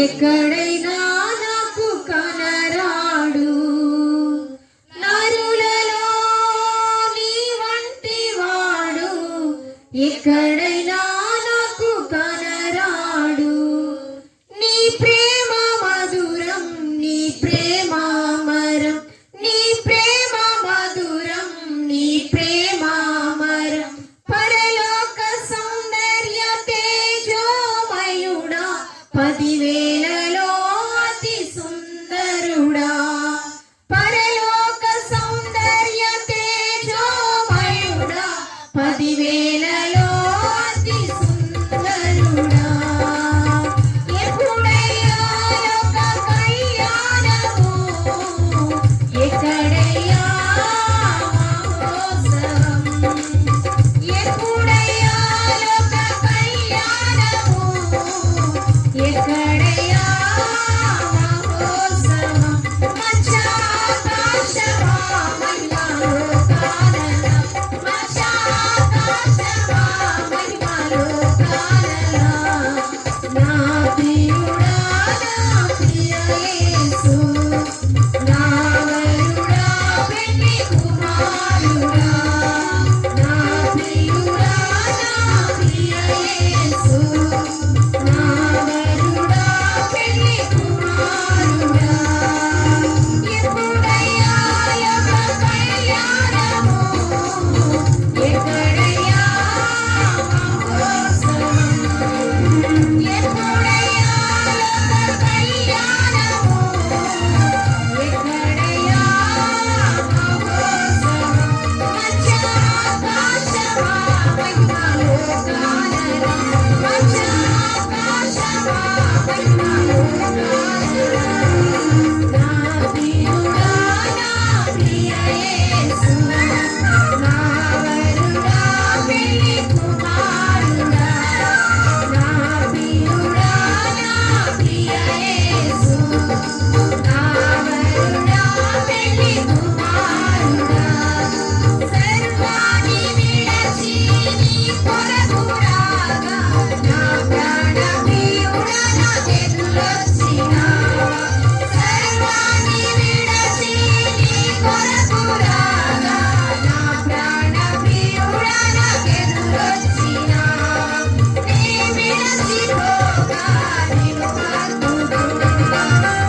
ఎక్కడైనా నాకు కనరాడు, నరులలో నీ వంటి వాడు ఎక్కడైనా నాకు కనరాడు. నీ ప్రేమ మధురం, నీ ప్రేమ అమరం, నీ ప్రేమ మధురం, నీ ప్రేమ అమరం. పరలోక సౌందర్య తేజోమయుడా, 10,000లో అతి సుందరుడా. పరలోక సౌందర్య తేజోమయుడా, 10,000లో అతి సుందరుడా. ఎప్పుడయ్యా లోక కళ్యాణము, ఎక్కడయ్యా మహోత్సవం, ఎప్పుడయ్యా లోక కళ్యాణము, ఎక్కడయ్యా మహోత్సవం. మధ్యాకాశమా మహిమలో కానలా, మధ్యాకాశమా మహిమలో కానలా. నా ప్రియుడా, నా ప్రియ యేసు, నా వరుడా, పెళ్లి కుమారుడా. నా ప్రియుడా, నా ప్రియ యేసు, నా వరుడా, పెళ్లి కుమారుడా. ఎప్పుడయ్యా యొక్క కళ్యాణము, ఎక్కడయ్యా మహోత్సవం, ఎప్పుడయ్యా యొక్క కళ్యాణము, ఎక్కడయ్యా మహోత్సవం. మధ్యాకాశమా మహిమలో కానలా, మధ్యాకాశమా మహిమలో కానలా. నా ప్రియుడా, నా ప్రియ యేసు, నా వరుడా, పెళ్లి కుమారుడా. నా ప్రియుడా, నా ప్రియ యేసు, నా వరుడా, పెళ్లి కుమారుడా. సర్వాన్ని విడచి నీ కొరకు రాగా, నా ప్రాణ ప్రియుడా నాకెదురొచ్చినావా. సర్వాన్ని విడచి నీ కొరకు రాగా, నా ప్రాణ ప్రియుడా నాకెదురొచ్చినావా. నీ విడచిపోగా నిన్ను హత్తుకున్నా,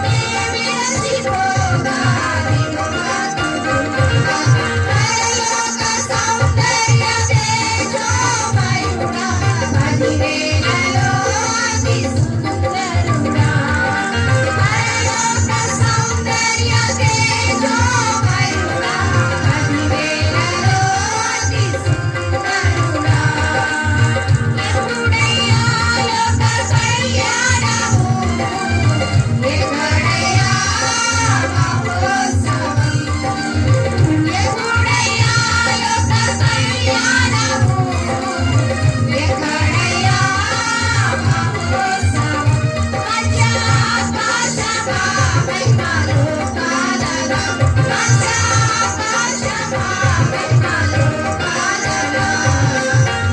నీ విడచిపోగా నిన్ను హత్తుకున్నా. పరలోక సౌందర్య తేజోమయుడా, 10,000లో అతి సుందరుడా. పరలోక సౌందర్య తేజోమయుడా, 10,000లో అతి సుందరుడా. ఎప్పుడయ్యా లోక కళ్యాణము, ఎక్కడయ్యా మహోత్సవం, ఎప్పుడయ్యా లోక కళ్యాణము, ఎక్కడయ్యా మహోత్సవం. మధ్యాకాశమా మహిమలో కానలా, మధ్యాకాశమా మహిమలో కానలా.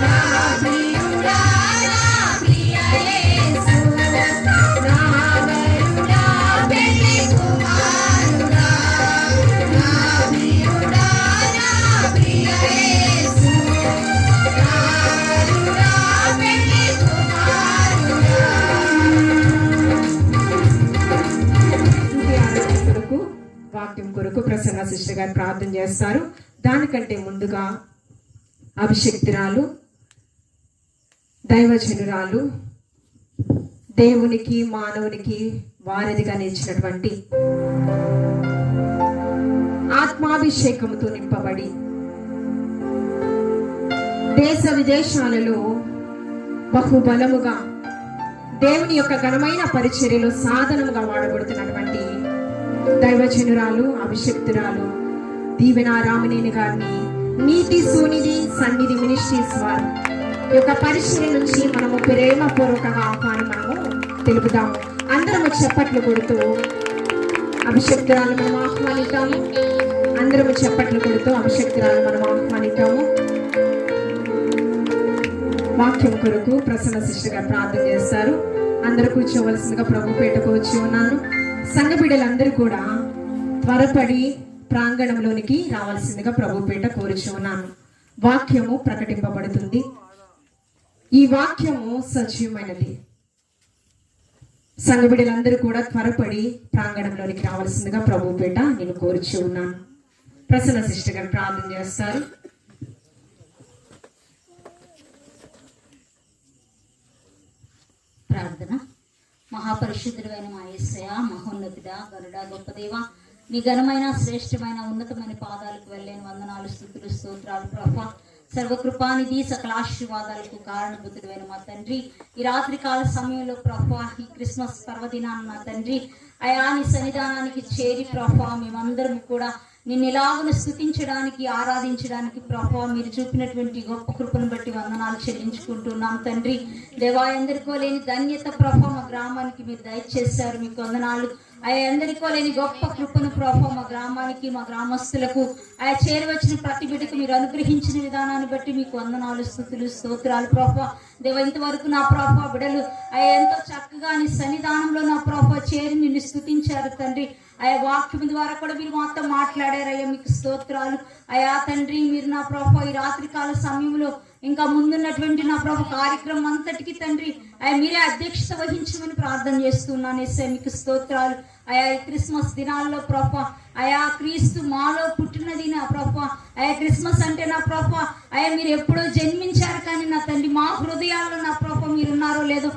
నా ప్రియుడా, నా ప్రియ యేసు, నా వరుడా, పెళ్లి కుమారుడా. నా ప్రియుడా, నా ప్రియ యేసు, నా వరుడా, పెళ్లి కుమారుడా. కొరకు వాక్యం కొరకు ప్రసన్న సిస్టర్ గారు ప్రార్థన చేస్తారు. దానికంటే ముందుగా అభిషక్తురాలు, దైవజనురాలు, దేవునికి మానవునికి వారధిగా నిలిచినటువంటి ఆత్మాభిషేకంతో నింపబడి దేశ విదేశాలలో బహుబలముగా దేవుని యొక్క ఘనమైన పరిచర్యలో సాధనముగా వాడబడుతున్నటువంటి దైవజనురాలు అభిషక్తురాలు దీవెన రామినేని గారిని నీతి సూనిధి సన్నిధి మినిస్ట్రీస్ వారు ఈ యొక్క పరిచయం నుంచి మనము ప్రేమపూర్వకంగా ఆహ్వానం మనము తెలుపుదాము. అందరము చప్పట్లు కొడుతూ అభిషక్తురాలు మనం ఆహ్వానిద్దాము. అందరము చప్పట్లు కొడుతూ అభిషక్తురాలు మనం ఆహ్వానిద్దాము. వాక్యం కొరకు ప్రసన్న శిష్యుగా ప్రార్థన చేస్తారు. అందరూ కూర్చోవలసిందిగా ప్రభు పేటకు వచ్చి ఉన్నాను. సంఘ బిడ్డలందరూ కూడా త్వరపడి ప్రాంగణంలోనికి రావాల్సిందిగా ప్రభు పేట కోరుచు ఉన్నాను. వాక్యము ప్రకటింపబడుతుంది. ఈ వాక్యము సజీవమైనది. సంఘ బిడ్డలందరూ కూడా త్వరపడి ప్రాంగణంలోనికి రావాల్సిందిగా ప్రభు పేట నేను కోరుచు ఉన్నాను. ప్రసన్న శిష్యుడు గారు ప్రార్థన చేస్తారు. ప్రార్థన. మహాపరిశుద్ధుడైన మా యేసయ్య, మహోన్నతుడా, గరుడా, గొప్ప దేవ, నీ ఘనమైన శ్రేష్టమైన ఉన్నతమైన పాదాలకు వెళ్ళలేని వందనాలు, స్తుతులు, స్తోత్రాలు ప్రభా. సర్వకృపానిధి సకల ఆశీర్వాదాలకు కారణభూతుడైన మా తండ్రి, ఈ రాత్రి కాల సమయంలో ప్రభా, ఈ క్రిస్మస్ పర్వదినాన్ని నా తండ్రి అయా నీ సన్నిధానానికి చేరి ప్రభా మేమందరం కూడా నిన్ను ఎలాగను స్తుతించడానికి, ఆరాధించడానికి ప్రభా మీరు చూపినటువంటి గొప్ప కృపను బట్టి వందనాలు చెల్లించుకుంటున్నాం తండ్రి. దేవా, ఎందరికో లేని ధన్యత ప్రభా మా గ్రామానికి మీరు దయచేశారు, మీకు వందనాలు. అయ్యా ఎందరికో లేని గొప్ప కృపను ప్రభా మా గ్రామానికి, మా గ్రామస్తులకు ఆయా చేరవచ్చిన ప్రతి బిడ్డకు మీరు అనుగ్రహించిన విధానాన్ని బట్టి మీకు వందనాలు, స్తుతులు, స్తోత్రాలు ప్రభా. దేవ, ఇంతవరకు నా ప్రభా బిడ్డలు అయ్యా ఎంతో చక్కగా నీ సన్నిధానంలో నా ప్రభా చేరి నిన్ను స్తుతించారు తండ్రి. అయ్యా వాక్యం ద్వారా కూడా మీరు మాతో మాట్లాడారు. అయ్యా మీకు స్తోత్రాలు. అయ్యా తండ్రి, మీరు నా ప్రభా ఈ రాత్రి కాల సమయంలో ఇంకా ముందున్నటువంటి నా ప్రభు కార్యక్రమం అంతటికి తండ్రి అయ్యా మీరే అధ్యక్షత వహించమని ప్రార్థన చేస్తున్నాను. ఎస్ఐ మీకు స్తోత్రాలు. అయా ఈ క్రిస్మస్ దినాల్లో ప్రభా అయా క్రీస్తు మాలో పుట్టినది నా ప్రభా. అయా క్రిస్మస్ అంటే నా ప్రభా అయా మీరు ఎప్పుడో జన్మించారు, కానీ నా తండ్రి మా హృదయాల్లో నా ప్రభా మీరు ఉన్నారో లేదో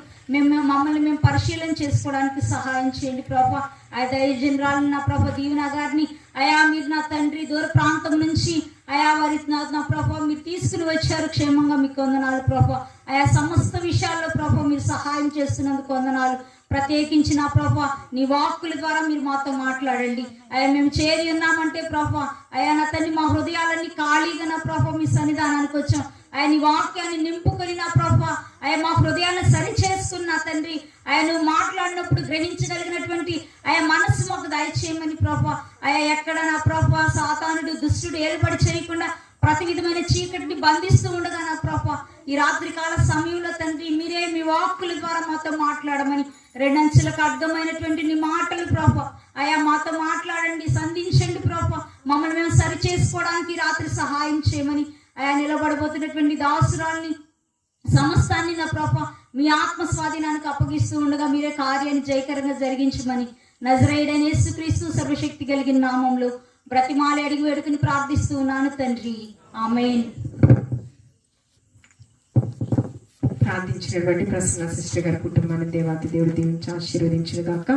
మమ్మల్ని మేము పరిశీలన చేసుకోవడానికి సహాయం చేయండి ప్రభా. అయా దైవజనురాలు నా ప్రభా దీవెన గారిని అయా మీరు నా తండ్రి దూర ప్రాంతం నుంచి అయా వారి నా ప్రభా మీరు తీసుకుని వచ్చారు క్షేమంగా, మీకు వందనాలు ప్రభా. అయా సమస్త విషయాల్లో ప్రభా మీరు సహాయం చేస్తున్నందుకు వందనాలు. ప్రత్యేకించి నా ప్రభా నీ వాక్కుల ద్వారా మీరు మాతో మాట్లాడండి. అయ్యా మేము చేరి ఉన్నామంటే ప్రభా అయా నా తండ్రి మా హృదయాలన్నీ ఖాళీగా నా ప్రభా మీ సన్నిధానానికి వచ్చాం. ఆయన నీ వాక్యాన్ని నింపుకొని నా ప్రభా ఆయన మా హృదయాన్ని సరి చేసుకున్న తండ్రి ఆయన నువ్వు మాట్లాడినప్పుడు గ్రహించగలిగినటువంటి ఆయన మనస్సు మాకు దయచేయమని ప్రభా. ఆయన ఎక్కడ నా ప్రభా సాతానుడు దుష్టుడు ఏర్పడి చేయకుండా ప్రతి విధమైన చీకటిని బంధిస్తూ ఉండగా నా ప్రభా ఈ రాత్రి కాల సమయంలో తండ్రి మీరే మీ వాక్కుల ద్వారా మాతో మాట్లాడమని, రెండంచెలకు అర్థమైనటువంటి నీ మాటలు ప్రభా అయా మాతో మాట్లాడండి, సంధించండి ప్రభా. మమ్మల్ని మేము సరి చేసుకోవడానికి రాత్రి సహాయం చేయమని అయా నిలబడబోతున్నటువంటి దాసురాల్ని సమస్తాన్ని నా ప్రభా మీ ఆత్మ స్వాధీనానికి అప్పగిస్తూ ఉండగా మీరే కార్యాన్ని జయకరంగా జరిగించమని నజరేయుడైన యేసుక్రీస్తు సర్వశక్తి కలిగిన నామంలో బ్రతిమాలి అడిగి వేడుకుని ప్రార్థిస్తూ ఉన్నాను తండ్రి, ఆమేన్. ప్రార్థించినటువంటి ప్రసన్న సిస్టర్ గారి కుటుంబాన్ని దేవాతి దేవుడు దీవించి ఆశీర్వదించును గాక.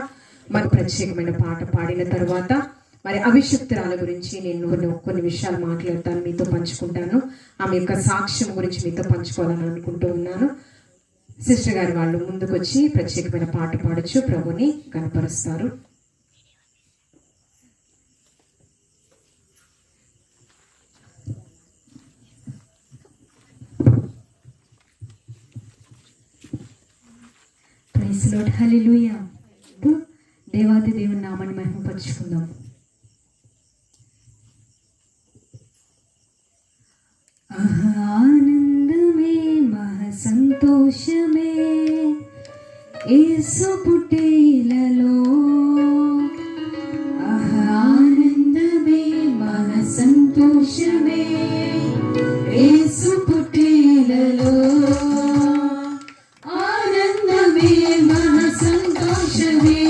మరి ప్రత్యేకమైన పాట పాడిన తర్వాత మరి అభిషక్తురాల గురించి నేను కొన్ని విషయాలు మాట్లాడతాను, మీతో పంచుకుంటాను. ఆమె యొక్క సాక్ష్యం గురించి మీతో పంచుకోవాలని అనుకుంటూ ఉన్నాను. సిస్టర్ గారి వాళ్ళు ముందుకు వచ్చి ప్రత్యేకమైన పాట పాడచ్చు, ప్రభుని కనపరుస్తారు. ప్రైజ్ లార్డ్, హల్లెలూయా. దేవాది దేవుని నామాన్ని మహిమపరుచుకుందాం. ఆనందమే మహా సంతోషమే యేసు పుట్టేలలో, ఆనందమే మహా సంతోషమే యేసు పుట్టేలలో, ఆనందమే మహా సంతోషమే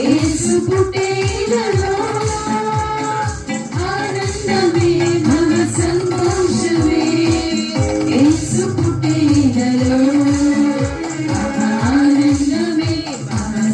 యేసు పుట్టేలలో, ఆనందమే మహా సంతోషమే యేసు పుట్టేలలో, ఆనందమే మహా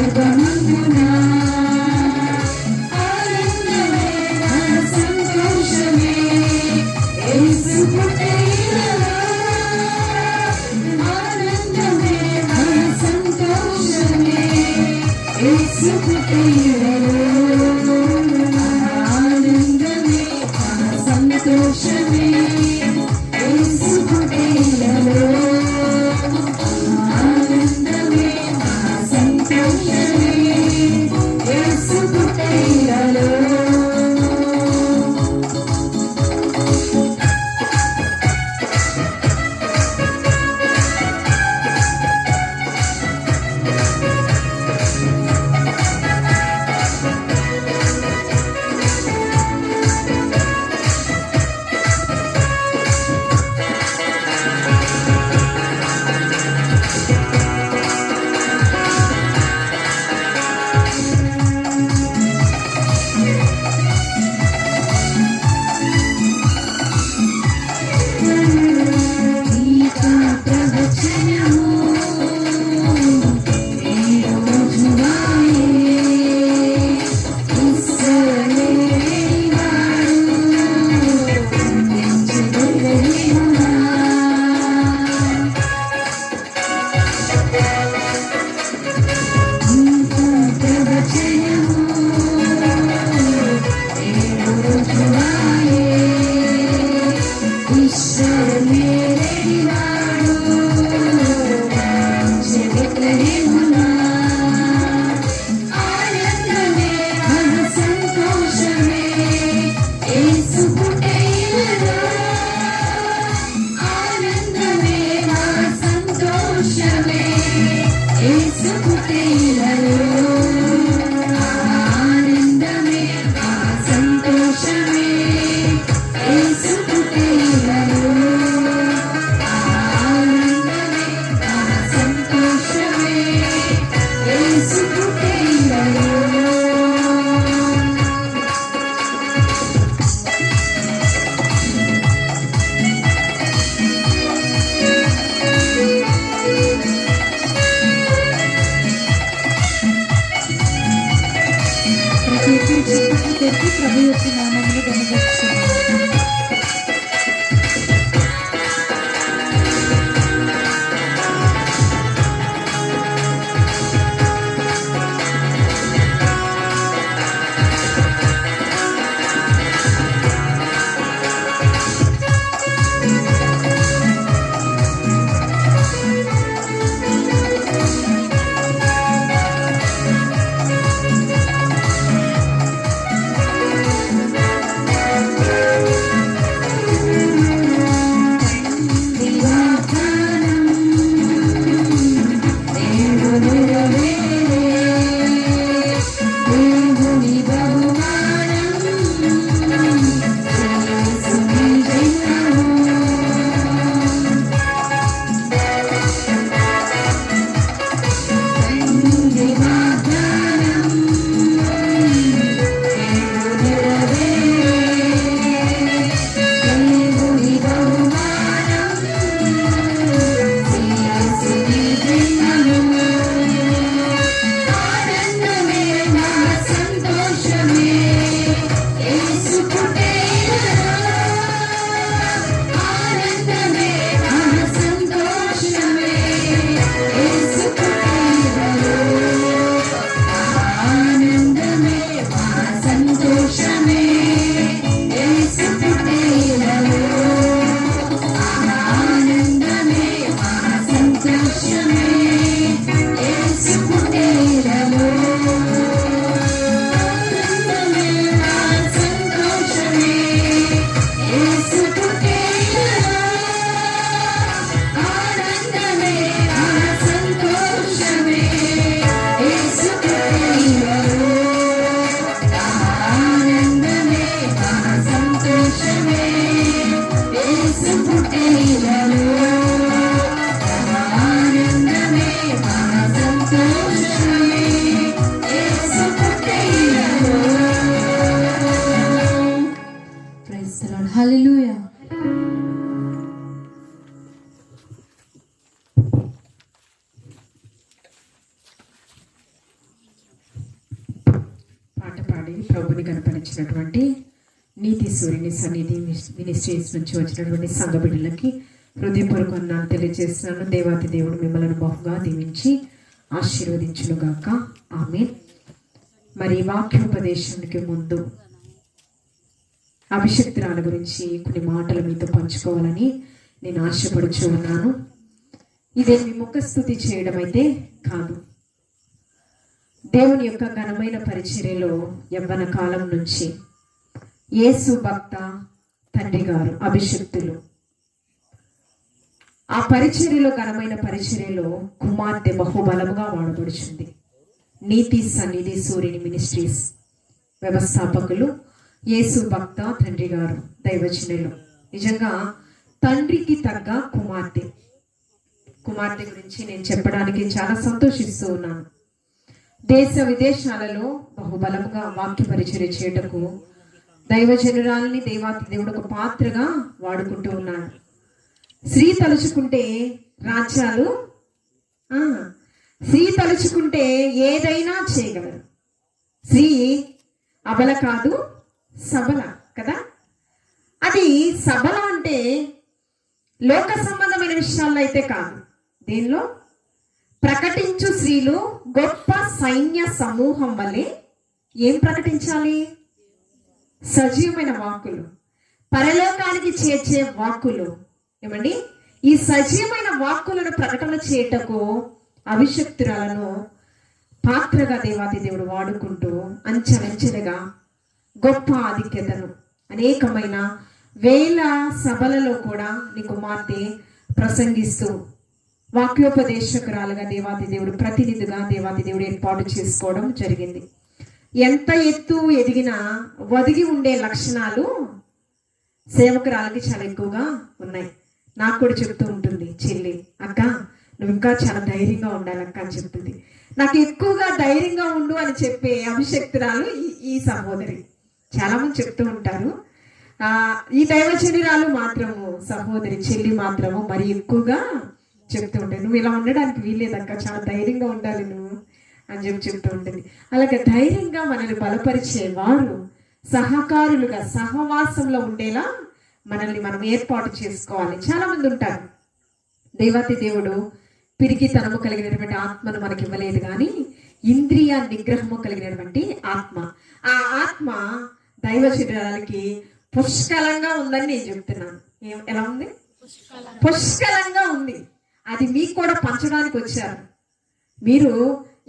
స్వర్గమందునా ఆనందమే మన సంతోషమే యేసు పుట్టినలో ఆనందమే మన సంతోషమే యేసు పుట్టినలో ఆనందమే మన సంతోషమే యేసు పుట్టినలో ఆనందమే మన సంతోషమే యేసు పుట్టినలో ప్రభు యొక్క నామమును గణపరుచుచున్నాము. చెప్పుకోవాలి. ప్రభుని కనపరిచినటువంటి నీతి సూర్యుని సన్నిధి మినిస్ట్రీస్ నుంచి వచ్చినటువంటి సంఘ బిడ్డలకి హృదయపూర్వక వందనాలు తెలియజేస్తున్నాను. దేవాతి దేవుడు మిమ్మల్ని బహుగా దీవించి ఆశీర్వదించునుగాక. ఆమేన్. మరి వాక్యోపదేశానికి ముందు అభిషక్తురాల గురించి కొన్ని మాటలు మీతో పంచుకోవాలని నేను ఆశపడుచు ఉన్నాను. ఇదే మీ ముఖస్తుతి చేయడం అయితే కాదు. దేవుని యొక్క ఘనమైన పరిచర్యలో యవ్వన కాలం నుంచి యేసు భక్త తండ్రి గారు అభిషక్తులు ఆ పరిచర్యలో ఘనమైన పరిచర్యలో కుమార్తె బహుబలముగా వాడబడుచుంది. నీతి సన్నిధి సూర్యుని మినిస్ట్రీస్ వ్యవస్థాపకులు యేసు భక్త తండ్రి గారు దైవజనులు. నిజంగా తండ్రికి తగ్గ కుమార్తె గురించి నేను చెప్పడానికి చాలా సంతోషిస్తూ ఉన్నాను. దేశ విదేశాలలో బహుబలముగా వాక్య పరిచర్య చేయటకు దైవజనురాలని దేవాతి దేవుడు ఒక పాత్రగా వాడుకుంటూ ఉన్నాడు. స్త్రీ తలుచుకుంటే రాజ్యాలు, స్త్రీ తలుచుకుంటే ఏదైనా చేయగలరు. స్త్రీ అబల కాదు, సబల కదా. అది సబల అంటే లోక సంబంధమైన విషయాల్లో అయితే కాదు. దీనిలో ప్రకటించు స్త్రీలు గొప్ప సైన్య సమూహం వల్లే ఏం ప్రకటించాలి? సజీవమైన వాక్కులు, పరలోకానికి చేర్చే వాక్కులు. ఏమండి, ఈ సజీవమైన వాక్కులను ప్రకటన చేయటకు అభిషక్తురాలను పాత్రగా దేవాతి దేవుడు వాడుకుంటూ అంచెలంచెలుగా గొప్ప ఆధిక్యతను అనేకమైన వేల సభలలో కూడా నీ కుమార్తె ప్రసంగిస్తూ వాక్యోపదేశకురాలుగా దేవాతి దేవుడు ప్రతినిధిగా దేవాతి దేవుడు ఏర్పాటు చేసుకోవడం జరిగింది. ఎంత ఎత్తు ఎదిగినా ఒదిగి ఉండే లక్షణాలు సేవకురాలకి చాలా ఎక్కువగా ఉన్నాయి. నాకు కూడా చెప్తూ ఉంటుంది, చెల్లి అక్క నువ్వు ఇంకా చాలా ధైర్యంగా ఉండాలి అక్క అని చెప్తుంది. నాకు ఎక్కువగా ధైర్యంగా ఉండు అని చెప్పే అభిషక్తురాలు ఈ సహోదరి. చాలా మంది చెప్తూ ఉంటారు. ఈ దైవజనురాలు మాత్రము, సహోదరి చెల్లి మాత్రము మరి ఎక్కువగా చెప్తూ ఉంటాయి, నువ్వు ఇలా ఉండడానికి వీల్లేదక్క, చాలా ధైర్యంగా ఉండాలి నువ్వు అని చెప్తూ ఉంటుంది. అలాగే ధైర్యంగా మనల్ని బలపరిచే వారు సహకారులుగా సహవాసంలో ఉండేలా మనల్ని మనం ఏర్పాటు చేసుకోవాలి. చాలా మంది ఉంటారు. దేవాతి దేవుడు పిరికితనము కలిగినటువంటి ఆత్మను మనకి ఇవ్వలేదు, కానీ ఇంద్రియ నిగ్రహము కలిగినటువంటి ఆత్మ. ఆ ఆత్మ దైవజనురాలకి పుష్కలంగా ఉందని నేను చెప్తున్నాను. ఎలా ఉంది? పుష్కలంగా ఉంది. అది మీకు కూడా పంచడానికి వచ్చారు. మీరు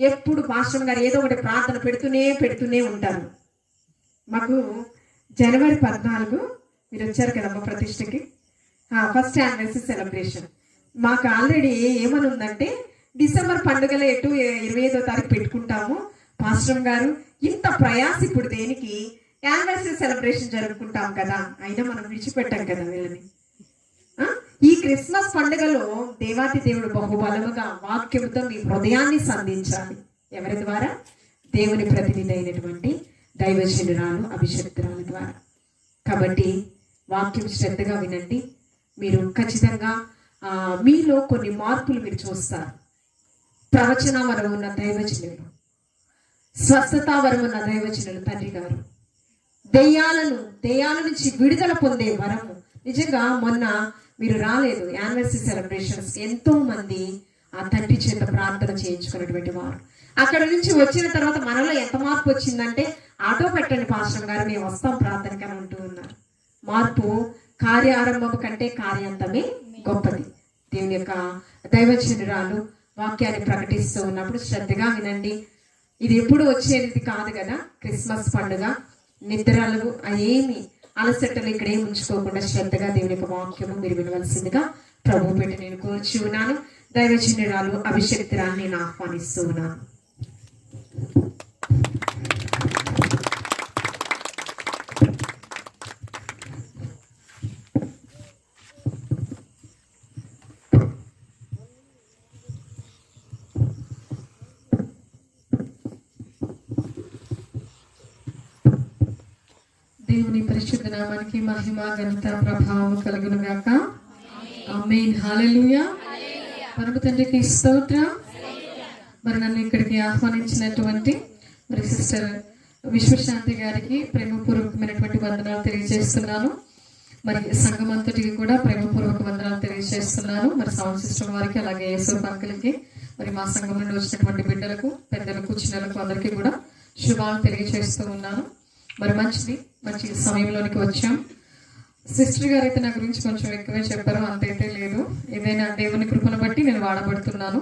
ఎప్పుడు పాస్టర్ గారు ఏదో ఒకటి ప్రార్థన పెడుతూనే ఉంటారు. మాకు జనవరి 14 మీరు వచ్చారు కదమ్మా ప్రతిష్టకి, ఫస్ట్ యానివర్సరీ సెలబ్రేషన్. మాకు ఆల్రెడీ ఏమని ఉందంటే డిసెంబర్ పండుగల 25వ తారీఖు పెట్టుకుంటాము పాస్టర్ గారు, ఇంత ప్రయాస ఇప్పుడు దేనికి, యానివర్సరీ సెలబ్రేషన్ జరుపుకుంటాం కదా, అయినా మనం విడిచిపెట్టాం కదా వీళ్ళని. ఈ క్రిస్మస్ పండుగలో దేవాతి దేవుడు బహుబలముగా వాక్యముతో మీ హృదయాన్ని సంధించాలి. ఎవరి ద్వారా? దేవుని ప్రతినిధి అయినటువంటి దైవజనురాలు అభిషక్తురాలు ద్వారా. కాబట్టి వాక్యం శ్రద్ధగా వినండి. మీరు ఖచ్చితంగా మీలో కొన్ని మార్పులు మీరు చూస్తారు. ప్రవచన వరం ఉన్న దైవజనులు, స్వస్థత వరం ఉన్న దైవజనులు తండ్రి గారు, దెయ్యాల నుంచి విడుదల పొందే వరము. నిజంగా మొన్న మీరు రాలేదు యానివర్సరీ సెలబ్రేషన్స్, ఎంతో మంది ఆ తండ్రి చేత ప్రార్థన చేయించుకున్నటువంటి వారు. అక్కడ నుంచి వచ్చిన తర్వాత మనలో ఎంత మార్పు వచ్చిందంటే, ఆటో పెట్టండి పాస్టర్ గారు మేము వస్తాం ప్రార్థనకి అని అంటూ ఉన్నారు. మార్పు కార్యారంభం కంటే కార్యాంతమే గొప్పది. దేవుని యొక్క దైవజనురాలు వాక్యాన్ని ప్రకటిస్తూ ఉన్నప్పుడు శ్రద్ధగా వినండి. ఇది ఎప్పుడు వచ్చేది కాదు కదా, క్రిస్మస్ పండుగ. నిద్రలు ఏమి అలసటలు ఇక్కడ ఏమి ఉంచుకోకుండా శ్రద్ధగా దేవుని యొక్క వాక్యము మీరు వినవలసిందిగా ప్రభు పెట్టి నేను కోరుచు ఉన్నాను. దైవజనురాలు అభిషక్తురాలు నేను ఆహ్వానిస్తూ ఉన్నాను. దేవుని పరిశుద్ధ నామానికి మహిమ ఘనత ప్రభావం కలుగును గాక. ఆమేన్. హల్లెలూయా. పరమ తండ్రికి స్తోత్రం. మరి నన్ను ఇక్కడికి ఆహ్వానించినటువంటి మరి సిస్టర్ విశ్వశాంతి గారికి ప్రేమపూర్వకమైనటువంటి వందనాలు తెలియజేస్తున్నాను. మరి సంఘం అంతటికి కూడా ప్రేమపూర్వక వందనాలు తెలియజేస్తున్నాను. మరి సౌండ్ సిస్టమ్ వారికి, అలాగే యేసు పంకులకి, మరి మా సంఘం నుండి వచ్చినటువంటి బిడ్డలకు, పెద్దలకు, చిన్నలకు అందరికీ కూడా శుభాలు తెలియజేస్తూ ఉన్నాను. మరి మంచి సమయంలోనికి వచ్చాం. సిస్టర్ గారు అయితే నా గురించి కొంచెం ఎక్కువే చెప్పారు, అంతైతే లేదు. ఏదైనా దేవుని కృపను బట్టి నేను వాడబడుతున్నాను.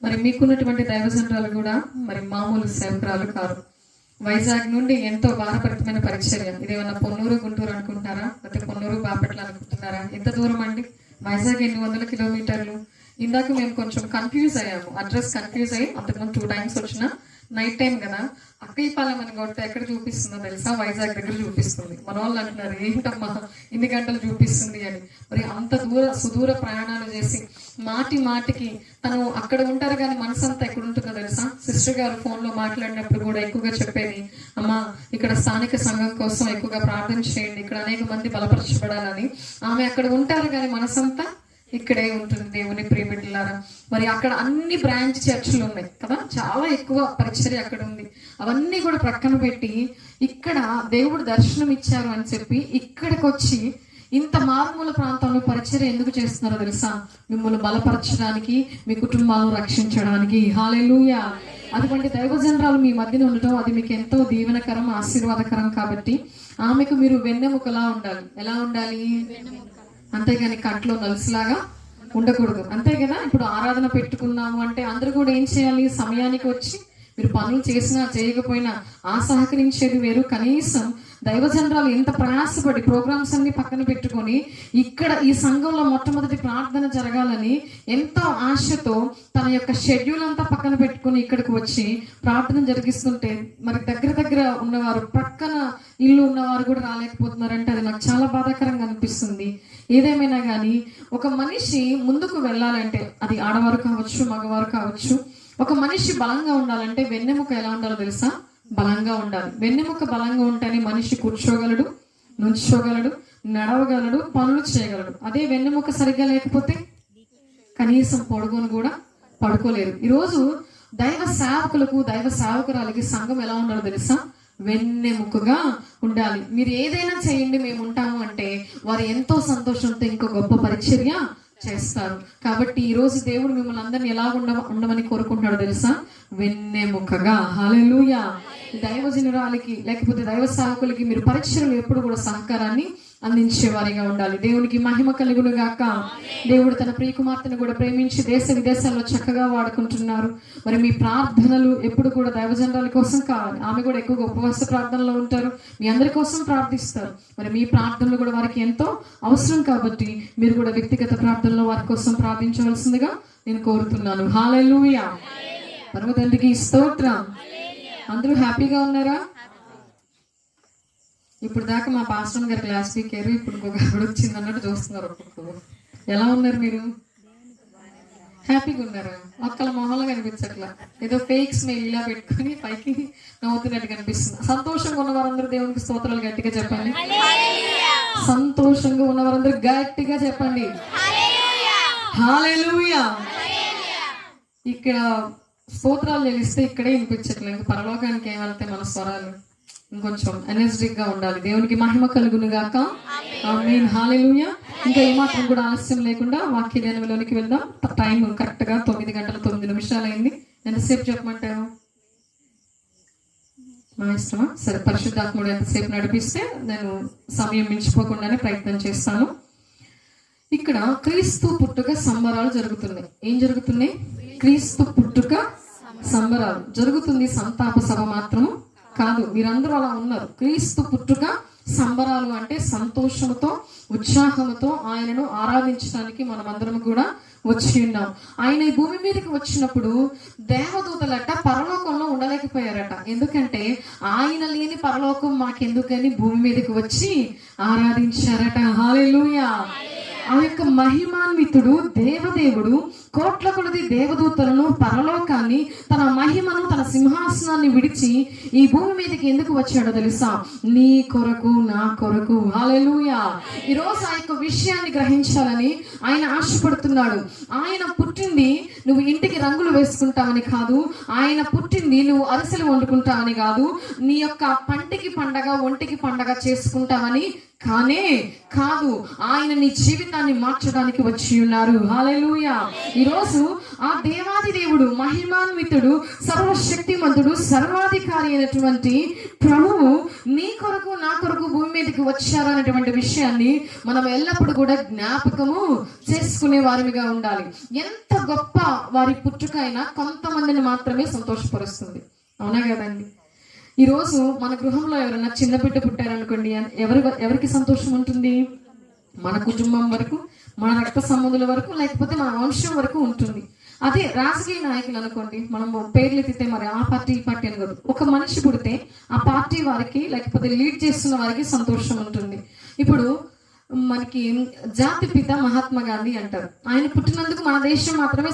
మరి మీకున్నటువంటి దైవజనరాలు కూడా మరి మామూలు సేవకురాలు కాదు. వైజాగ్ నుండి ఎంతో భారభరితమైన పరిచర్య. ఇదేమన్నా పొన్నూరు, గుంటూరు అనుకుంటున్నారా? లేకపోతే పొన్నూరు, బాపట్ల అనుకుంటున్నారా? ఎంత దూరం అండి? వైజాగ్ 800 కిలోమీటర్లు. ఇందాక మేము కొంచెం కన్ఫ్యూజ్ అయ్యాము, అడ్రస్ కన్ఫ్యూజ్ అయ్యి అంతకుముందు 2 times వచ్చిన. నైట్ టైం కదా, అక్కయ్యపాలెం అని కొడితే ఎక్కడ చూపిస్తుందో తెలుసా? వైజాగ్ దగ్గర చూపిస్తుంది. మన వాళ్ళు అంటున్నారు, ఏంటమ్మా ఇన్ని గంటలు చూపిస్తుంది అని. మరి అంత సుదూర ప్రయాణాలు చేసి మాటికి తను అక్కడ ఉంటారు కానీ మనసంతా ఎక్కడ ఉంటుందో తెలుసా? సిస్టర్ గారు ఫోన్ లో మాట్లాడినప్పుడు కూడా ఎక్కువగా చెప్పేది, అమ్మా ఇక్కడ స్థానిక సంఘం కోసం ఎక్కువగా ప్రార్థన చేయండి, ఇక్కడ అనేక మంది బలపరచబడాలని. ఆమె అక్కడ ఉంటారు కానీ మనసంతా ఇక్కడే ఉంటుంది. దేవుని ప్రియబిడ్డలారా, మరి అక్కడ అన్ని బ్రాంచ్ చర్చిలు ఉన్నాయి కదా, చాలా ఎక్కువ పరిచర్య అక్కడ ఉంది. అవన్నీ కూడా ప్రక్కన పెట్టి ఇక్కడ దేవుడు దర్శనం ఇచ్చారు అని చెప్పి ఇక్కడికి వచ్చి ఇంత మారుమూల ప్రాంతంలో పరిచర్య ఎందుకు చేస్తున్నారో తెలుసా? మిమ్మల్ని బలపరచడానికి, మీ కుటుంబాలను రక్షించడానికి. హల్లెలూయా. అటువంటి దైవజనరాలు మీ మధ్యన ఉండటం అది మీకు ఎంతో దీవెనకరం, ఆశీర్వాదకరం. కాబట్టి ఆమెకు మీరు వెన్నెముకలా ఉండాలి. ఎలా ఉండాలి? అంతేగాని కంట్లో నలుసులాగా ఉండకూడదు. అంతే కదా. ఇప్పుడు ఆరాధన పెట్టుకున్నాము అంటే అందరూ కూడా ఏం చేయాలి? సమయానికి వచ్చి, మీరు పనులు చేసినా చేయకపోయినా ఆ సహకరించేది వేరు. కనీసం దైవజనరాలు ఎంత ప్రయాసపడి ప్రోగ్రామ్స్ అన్ని పక్కన పెట్టుకొని ఇక్కడ ఈ సంఘంలో మొట్టమొదటి ప్రార్థన జరగాలని ఎంతో ఆశతో తన యొక్క షెడ్యూల్ అంతా పక్కన పెట్టుకుని ఇక్కడికి వచ్చి ప్రార్థన జరిగిస్తుంటే మరి దగ్గర ఉన్నవారు, పక్కన ఇల్లు ఉన్నవారు కూడా రాలేకపోతున్నారంటే అది నాకు చాలా బాధాకరంగా అనిపిస్తుంది. ఏదేమైనా కానీ ఒక మనిషి ముందుకు వెళ్ళాలంటే, అది ఆడవారు కావచ్చు, మగవారు కావచ్చు, ఒక మనిషి బలంగా ఉండాలంటే వెన్నెముక ఎలా ఉండాలో తెలుసా? బలంగా ఉండాలి. వెన్నెముక బలంగా ఉంటేనే మనిషి కూర్చోగలడు, నుంచోగలడు, నడవగలడు, పనులు చేయగలడు. అదే వెన్నెముక సరిగ్గా లేకపోతే కనీసం పొడుగును కూడా పడుకోలేరు. ఈరోజు దైవ సేవకులకు, దైవ సేవకురాలకి సంఘం ఎలా ఉండాలో తెలుసా? వెన్నెముకగా ఉండాలి. మీరు ఏదైనా చేయండి, మేము ఉంటాము అంటే వారు ఎంతో సంతోషంతో ఇంకో గొప్ప పరిచర్య చేస్తారు. కాబట్టి ఈ రోజు దేవుడు మిమ్మల్ని అందరినీ ఎలా ఉండమని కోరుకుంటున్నాడు తెలుసా? వెన్నెముకగా. హల్లెలూయా. దైవజనురాలకి లేకపోతే దైవ సేవకులకి మీరు పరిచర్యలు ఎప్పుడు కూడా సహకారాన్ని అందించేవారిగా ఉండాలి. దేవునికి మహిమ కలుగును గాక. దేవుడు తన ప్రియకుమార్తెను కూడా ప్రేమించి దేశ విదేశాల్లో చక్కగా వాడుకుంటున్నారు. మరి మీ ప్రార్థనలు ఎప్పుడు కూడా దైవజనరాల కోసం కావాలి. ఆమె కూడా ఎక్కువగా ఉపవాస ప్రార్థనలో ఉంటారు, మీ అందరి కోసం ప్రార్థిస్తారు. మరి మీ ప్రార్థనలు కూడా వారికి ఎంతో అవసరం. కాబట్టి మీరు కూడా వ్యక్తిగత ప్రార్థనలో వారి కోసం ప్రార్థించవలసిందిగా నేను కోరుతున్నాను. హల్లెలూయా. పరమ తండ్రికి స్తోత్రం. అందరూ హ్యాపీగా ఉన్నారా? ఇప్పుడు దాకా మా పాస్టర్ గారు క్లాస్ స్పీకర్, ఇప్పుడు ఇంకొక ఆవిడ వచ్చింది అన్నట్టు చూస్తున్నారు. ఒక్కొక్కరు ఎలా ఉన్నారు? మీరు హ్యాపీగా ఉన్నారా? ఒక్కల మొహంలో కనిపించట్లా, ఏదో ఫేక్ స్మైల్ ఇలా పెట్టుకుని పైకి నవ్వుతున్నట్టు కనిపిస్తుంది. సంతోషంగా ఉన్న వారందరూ దేవునికి స్తోత్రాలు గట్టిగా చెప్పండి. సంతోషంగా ఉన్న వారందరూ గట్టిగా చెప్పండి. హల్లెలూయా. ఇక్కడ స్తోత్రాలు చెల్లిస్తే ఇక్కడే వినిపించట్లేదు. ఇంకా పరలోకానికి ఏమంటే మన స్వరాలు ఇంకొంచెం ఎనర్జెటిక్ గా ఉండాలి. దేవునికి మహిమ కలుగును గాక. ఆమేన్. హల్లెలూయా. ఇంకా ఏమాత్రం కూడా ఆలస్యం లేకుండా వాక్య ధ్యానంలోనికి వెళ్దాం. టైం కరెక్ట్ గా 9:09 అయింది. ఎంతసేపు చెప్పమంటారు? మా ఇష్టమా? సరే, పరిశుద్ధాత్ముడు ఎంతసేపు నడిపిస్తే నేను సమయం మించిపోకుండానే ప్రయత్నం చేస్తాను. ఇక్కడ క్రీస్తు పుట్టుక సంబరాలు జరుగుతున్నాయి. ఏం జరుగుతున్నాయి? క్రీస్తు పుట్టుక సంబరాలు జరుగుతుంది. సంతాప సభ మాత్రము కాదు. మీరందరూ అలా ఉన్నారు. క్రీస్తు పుట్టుక సంబరాలు అంటే సంతోషంతో, ఉత్సాహంతో ఆయనను ఆరాధించడానికి మనమందరం కూడా వచ్చి ఉన్నాం. ఆయన ఈ భూమి మీదకి వచ్చినప్పుడు దేవదూతలట పరలోకంలో ఉండలేకపోయారట. ఎందుకంటే ఆయన లేని పరలోకం మాకెందుకని భూమి మీదకి వచ్చి ఆరాధించారట. హల్లెలూయా. ఆ యొక్క మహిమాన్వితుడు దేవదేవుడు కోట్ల కొలది దేవదూతలను, పరలోకాన్ని, తన మహిమను, తన సింహాసనాన్ని విడిచి ఈ భూమి మీదకి ఎందుకు వచ్చాడో తెలుసా? నీ కొరకు, నా కొరకు. హల్లెలూయా. ఈ రోజు ఆ యొక్క విషయాన్ని గ్రహించాలని ఆయన ఆశపడుతున్నాడు. ఆయన పుట్టింది నువ్వు ఇంటికి రంగులు వేసుకుంటావని కాదు, ఆయన పుట్టింది నువ్వు అరిసెలు వండుకుంటావని కాదు, నీ యొక్క పంటికి పండగ, ఒంటికి పండగ చేసుకుంటావని కానే కాదు. ఆయన నీ జీవితాన్ని మార్చడానికి వచ్చి ఉన్నారు. హల్లెలూయా. ఈరోజు ఆ దేవాది దేవుడు, మహిమాన్వితుడు, సర్వశక్తిమంతుడు, సర్వాధికారి అయినటువంటి ప్రభువు నీ కొరకు, నా కొరకు భూమి మీదకి వచ్చారు అనేటువంటి విషయాన్ని మనం ఎల్లప్పుడూ కూడా జ్ఞాపకము చేసుకునే వారిగా ఉండాలి. ఎంత గొప్ప వారి పుట్టుక అయినా కొంతమందిని మాత్రమే సంతోషపరుస్తుంది. అవునా కదండి? ఈరోజు మన గృహంలో ఎవరైనా చిన్న బిడ్డ పుట్టారనుకోండి, ఎవరికి సంతోషం ఉంటుంది? మన కుటుంబం వరకు, మన రక్త సంబంధుల వరకు, లేకపోతే మన వంశం వరకు ఉంటుంది. అదే రాజకీయ నాయకులు అనుకోండి, మనము పేర్లు ఎత్తితే మరి ఆ పార్టీ ఈ పార్టీ అని కాదు, ఒక మనిషి పుడితే ఆ పార్టీ వారికి, లేకపోతే లీడ్ చేస్తున్న వారికి సంతోషం ఉంటుంది. ఇప్పుడు మనకి జాతిపిత మహాత్మా గాంధీ అంటారు. ఆయన పుట్టినందుకు మన దేశం మాత్రమే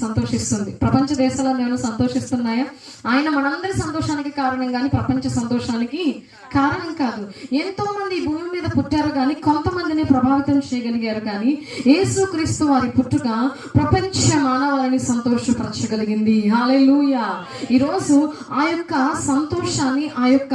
సంతోషిస్తుంది. ప్రపంచ దేశాలను ఏమైనా సంతోషిస్తున్నాయా? ఆయన మనందరి సంతోషానికి కారణం కానీ ప్రపంచ సంతోషానికి కారణం కాదు. ఎంతో మంది భూమి మీద పుట్టారు కానీ కొంతమందిని ప్రభావితం చేయగలిగారు. కానీ యేసుక్రీస్తు వారి పుట్టుక ప్రపంచ మానవాళిని సంతోషపరచగలిగింది. హల్లెలూయా. ఈరోజు ఆ యొక్క సంతోషాన్ని, ఆ యొక్క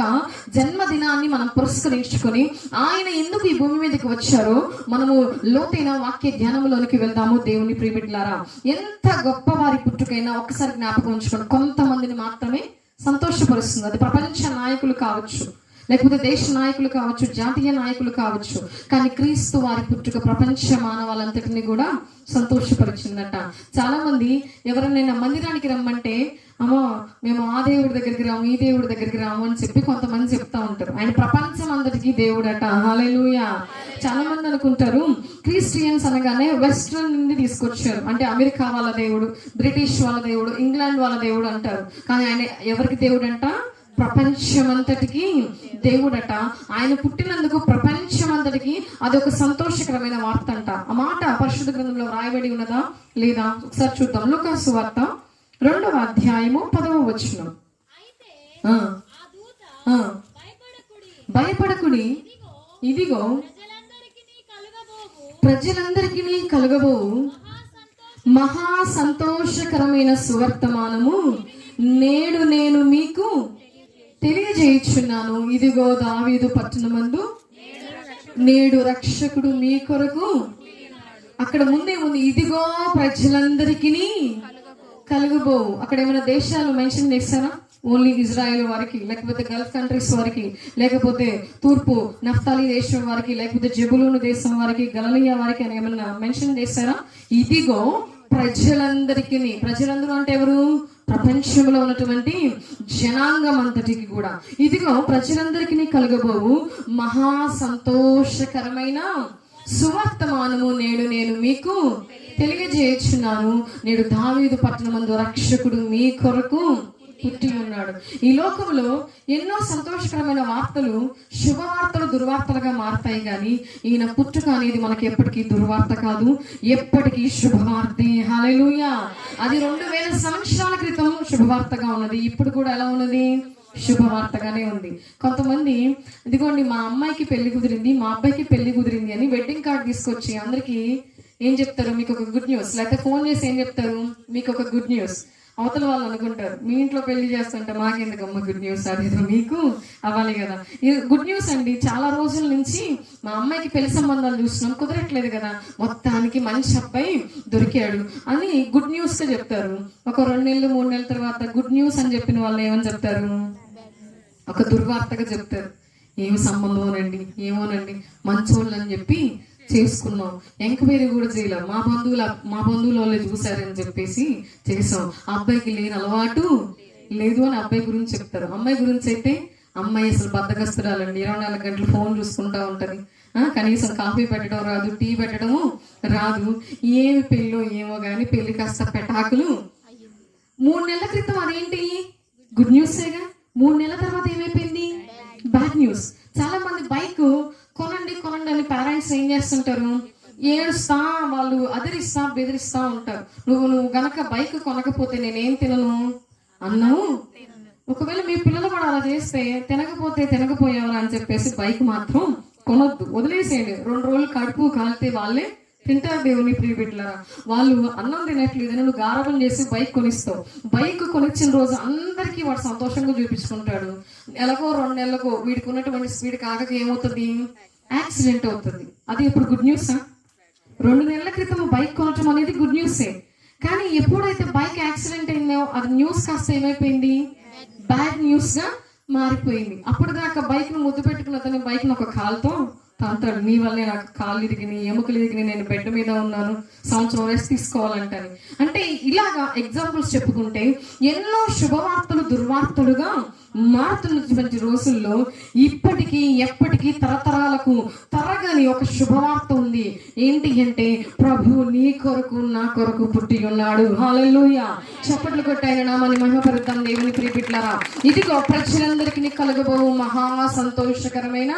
జన్మదినాన్ని మనం పురస్కరించుకొని ఆయన ఎందుకు ఈ భూమి మీదకి వచ్చారో మనము లోతైన వాక్య ధ్యానంలోనికి వెళ్దాము. దేవుని ప్రియబిడ్డలారా, ఎంత గొప్ప వారి పుట్టుకైనా ఒక్కసారి జ్ఞాపకం ఉంచుకోండి, కొంతమందిని మాత్రమే సంతోషపరుస్తుంది. అది ప్రపంచ నాయకులు కావచ్చు, లేకపోతే దేశ నాయకులు కావచ్చు, జాతీయ నాయకులు కావచ్చు, కానీ క్రీస్తు వారి పుట్టుక ప్రపంచ మానవాళ్ళంతటిని కూడా సంతోషపరిచిందట. చాలా మంది ఎవరైనా మందిరానికి రమ్మంటే, అమ్మో మేము ఆ దేవుడి దగ్గరికి రాము, ఈ దేవుడి దగ్గరికి రాము అని చెప్పి కొంతమంది చెప్తా ఉంటారు. ఆయన ప్రపంచం అందరికీ దేవుడట. హల్లెలూయా. చాలా మంది అనుకుంటారు క్రిస్టియన్స్ అనగానే వెస్ట్రన్ నుండి తీసుకొచ్చారు, అంటే అమెరికా వాళ్ళ దేవుడు, బ్రిటిష్ వాళ్ళ దేవుడు, ఇంగ్లాండ్ వాళ్ళ దేవుడు అంటారు. కానీ ఆయన ఎవరికి దేవుడు అంట? ప్రపంచమంతటికి దేవుడట. ఆయన పుట్టినందుకు ప్రపంచమంతటికి అదొక సంతోషకరమైన వార్త అంట. ఆ మాట పరిశుద్ధ గ్రంథంలో రాయబడి ఉన్నదా లేదా? ఒకసారి చూద్దాం. లూకాసు వార్త 2వ అధ్యాయము 10వ వచనం. భయపడకుడి, ఇదిగో ప్రజలందరికీ కలుగబోవు మహా సంతోషకరమైన సువర్తమానము నేడు నేను మీకు తెలియజేయుచున్నాను. ఇదిగో దావీదు పట్టణమందు నేడు రక్షకుడు మీ కొరకు. అక్కడ ముందే ఉంది, ఇదిగో ప్రజలందరికీ కలుగబోవు. అక్కడ ఏమైనా దేశాలు మెన్షన్ చేస్తారా? ఓన్లీ ఇజ్రాయెల్ వారికి, లేకపోతే గల్ఫ్ కంట్రీస్ వారికి, లేకపోతే తూర్పు నఫ్తాలి దేశం వారికి, లేకపోతే జబులూను దేశం వారికి, గలిలయ వారికి అని ఏమన్నా మెన్షన్ చేస్తారా? ఇదిగో ప్రజలందరికీ. ప్రజలందరూ అంటే ఎవరు? ప్రపంచంలో ఉన్నటువంటి జనాంగం అంతటికి కూడా. ఇదిగో ప్రజలందరికీ కలగబోవు మహా సంతోషకరమైన సువర్తమానము నేడు నేను మీకు తెలియజేయుచున్నాను. నేడు దావీదు పట్టణమందు రక్షకుడు మీ కొరకు పుట్టి ఉన్నాడు. ఈ లోకంలో ఎన్నో సంతోషకరమైన వార్తలు, శుభవార్తలు దుర్వార్తలుగా మారతాయి. కానీ ఈయన పుట్టుక అనేది మనకి ఎప్పటికీ దుర్వార్త కాదు, ఎప్పటికీ శుభవార్తే. హల్లెలూయా. అది 2000 సంవత్సరాల క్రితం శుభవార్తగా ఉన్నది, ఇప్పుడు కూడా ఎలా ఉన్నది? శుభవార్తగానే ఉంది. కొంతమంది ఇదిగోండి మా అమ్మాయికి పెళ్లి కుదిరింది, మా అబ్బాయికి పెళ్లి కుదిరింది అని వెడ్డింగ్ కార్డ్ తీసుకొచ్చి అందరికి ఏం చెప్తారు? మీకు ఒక గుడ్ న్యూస్. లేకపోతే ఫోన్ చేసి ఏం చెప్తారు? మీకు ఒక గుడ్ న్యూస్. అవతల వాళ్ళు అనుకుంటారు మీ ఇంట్లో పెళ్లి చేస్తుంటే మాకెందుకు అమ్మ గుడ్ న్యూస్, అదేదో మీకు అవ్వాలి కదా. ఇది గుడ్ న్యూస్ అండి. చాలా రోజుల నుంచి మా అమ్మాయికి పెళ్లి సంబంధాలు చూస్తున్నాం, కుదరట్లేదు కదా, మొత్తానికి మంచి అబ్బాయి దొరికాడు అని గుడ్ న్యూస్ గా చెప్తారు. ఒక 2 నెలలు 3 నెలల తర్వాత గుడ్ న్యూస్ అని చెప్పిన వాళ్ళు ఏమని చెప్తారు? ఒక దుర్వార్తగా చెప్తారు. ఏమి సంబంధమోనండి, ఏమోనండి, మంచోళ్ళు అని చెప్పి చేసుకున్నాం, ఎంక్వైరీ కూడా చేయలేం, మా బంధువుల వాళ్ళే చూసారని చెప్పేసి చేసాం, ఆ అబ్బాయికి లేని అలవాటు లేదు అని అబ్బాయి గురించి చెప్తారు. అమ్మాయి గురించి అయితే అమ్మాయి అసలు బద్దకస్తురాలండి, 24 గంటలు ఫోన్ చూసుకుంటా ఉంటది, కనీసం కాఫీ పెట్టడం రాదు, టీ పెట్టడము రాదు. ఏమి పెళ్ళో ఏమో గాని పెళ్లి కాస్త పెటాకులు. 3 నెలల క్రితం అదేంటి గుడ్ న్యూసేగా, 3 నెలల తర్వాత ఏమైపోయింది? Bad news. చాలా మంది బైక్ కొనండి కొనండి అని పేరెంట్స్ ఏం చేస్తుంటారు? ఏడుస్తా, వాళ్ళు అదిరిస్తా బెదిరిస్తా ఉంటారు. నువ్వు గనక బైక్ కొనకపోతే నేనేం తినను అన్నావు. ఒకవేళ మీ పిల్లలు కూడా అలా చేస్తే తినకపోయావరా అని చెప్పేసి బైక్ మాత్రం కొనొద్దు, వదిలేసేయండి. 2 రోజులు కడుపు కాలితే వాళ్ళే తింటారు. దేవుని ప్రియ బిడ్డలారా, వాళ్ళు అన్నం తినట్లేదు, నువ్వు గారవం చేసి బైక్ కొనిస్తావు. బైక్ కొనిచ్చిన రోజు అందరికీ వాడు సంతోషంగా చూపించుకుంటాడు. నెలకో 2 నెలలకో వీడికి ఉన్నటువంటి స్పీడ్ కాక ఏమవుతుంది, యాక్సిడెంట్ అవుతుంది. అది ఇప్పుడు గుడ్ న్యూసా? 2 నెలల క్రితం బైక్ కొనటం అనేది గుడ్ న్యూసే. కానీ ఎప్పుడైతే బైక్ యాక్సిడెంట్ అయిందో అది న్యూస్ కాస్త ఏమైపోయింది, బ్యాడ్ న్యూస్ గా మారిపోయింది. అప్పుడు దాకా బైక్ ను ముద్దు పెట్టుకున్న అతను బైక్ ను ఒక కాలుతో తంతాడు. నీ వల్లే నాకు కాళ్ళు ఇరిగినాయి, ఎముకలు ఇరిగినాయి, నేను బెడ్ మీద ఉన్నాను, సంవత్సరం రెస్ట్ తీసుకోవాలంటాను. అంటే ఇలాగా ఎగ్జాంపుల్స్ చెప్పుకుంటే ఎన్నో శుభవార్తలు దుర్వార్తలుగా మారుతున్నటువంటి రోజుల్లో ఇప్పటికీ ఎప్పటికీ తరతరాలకు తరగని ఒక శుభవార్త ఉంది. ఏంటి అంటే, ప్రభు నీ కొరకు నా కొరకు పుట్టి ఉన్నాడు. హల్లెలూయా. చప్పట్లు కొట్టి ఆయన నామాన్ని మహిమపరుద్దాం. దేవుని ప్రియ బిడ్డలారా, ఇదిగో ప్రజలందరికీ కలుగబోవు మహా సంతోషకరమైన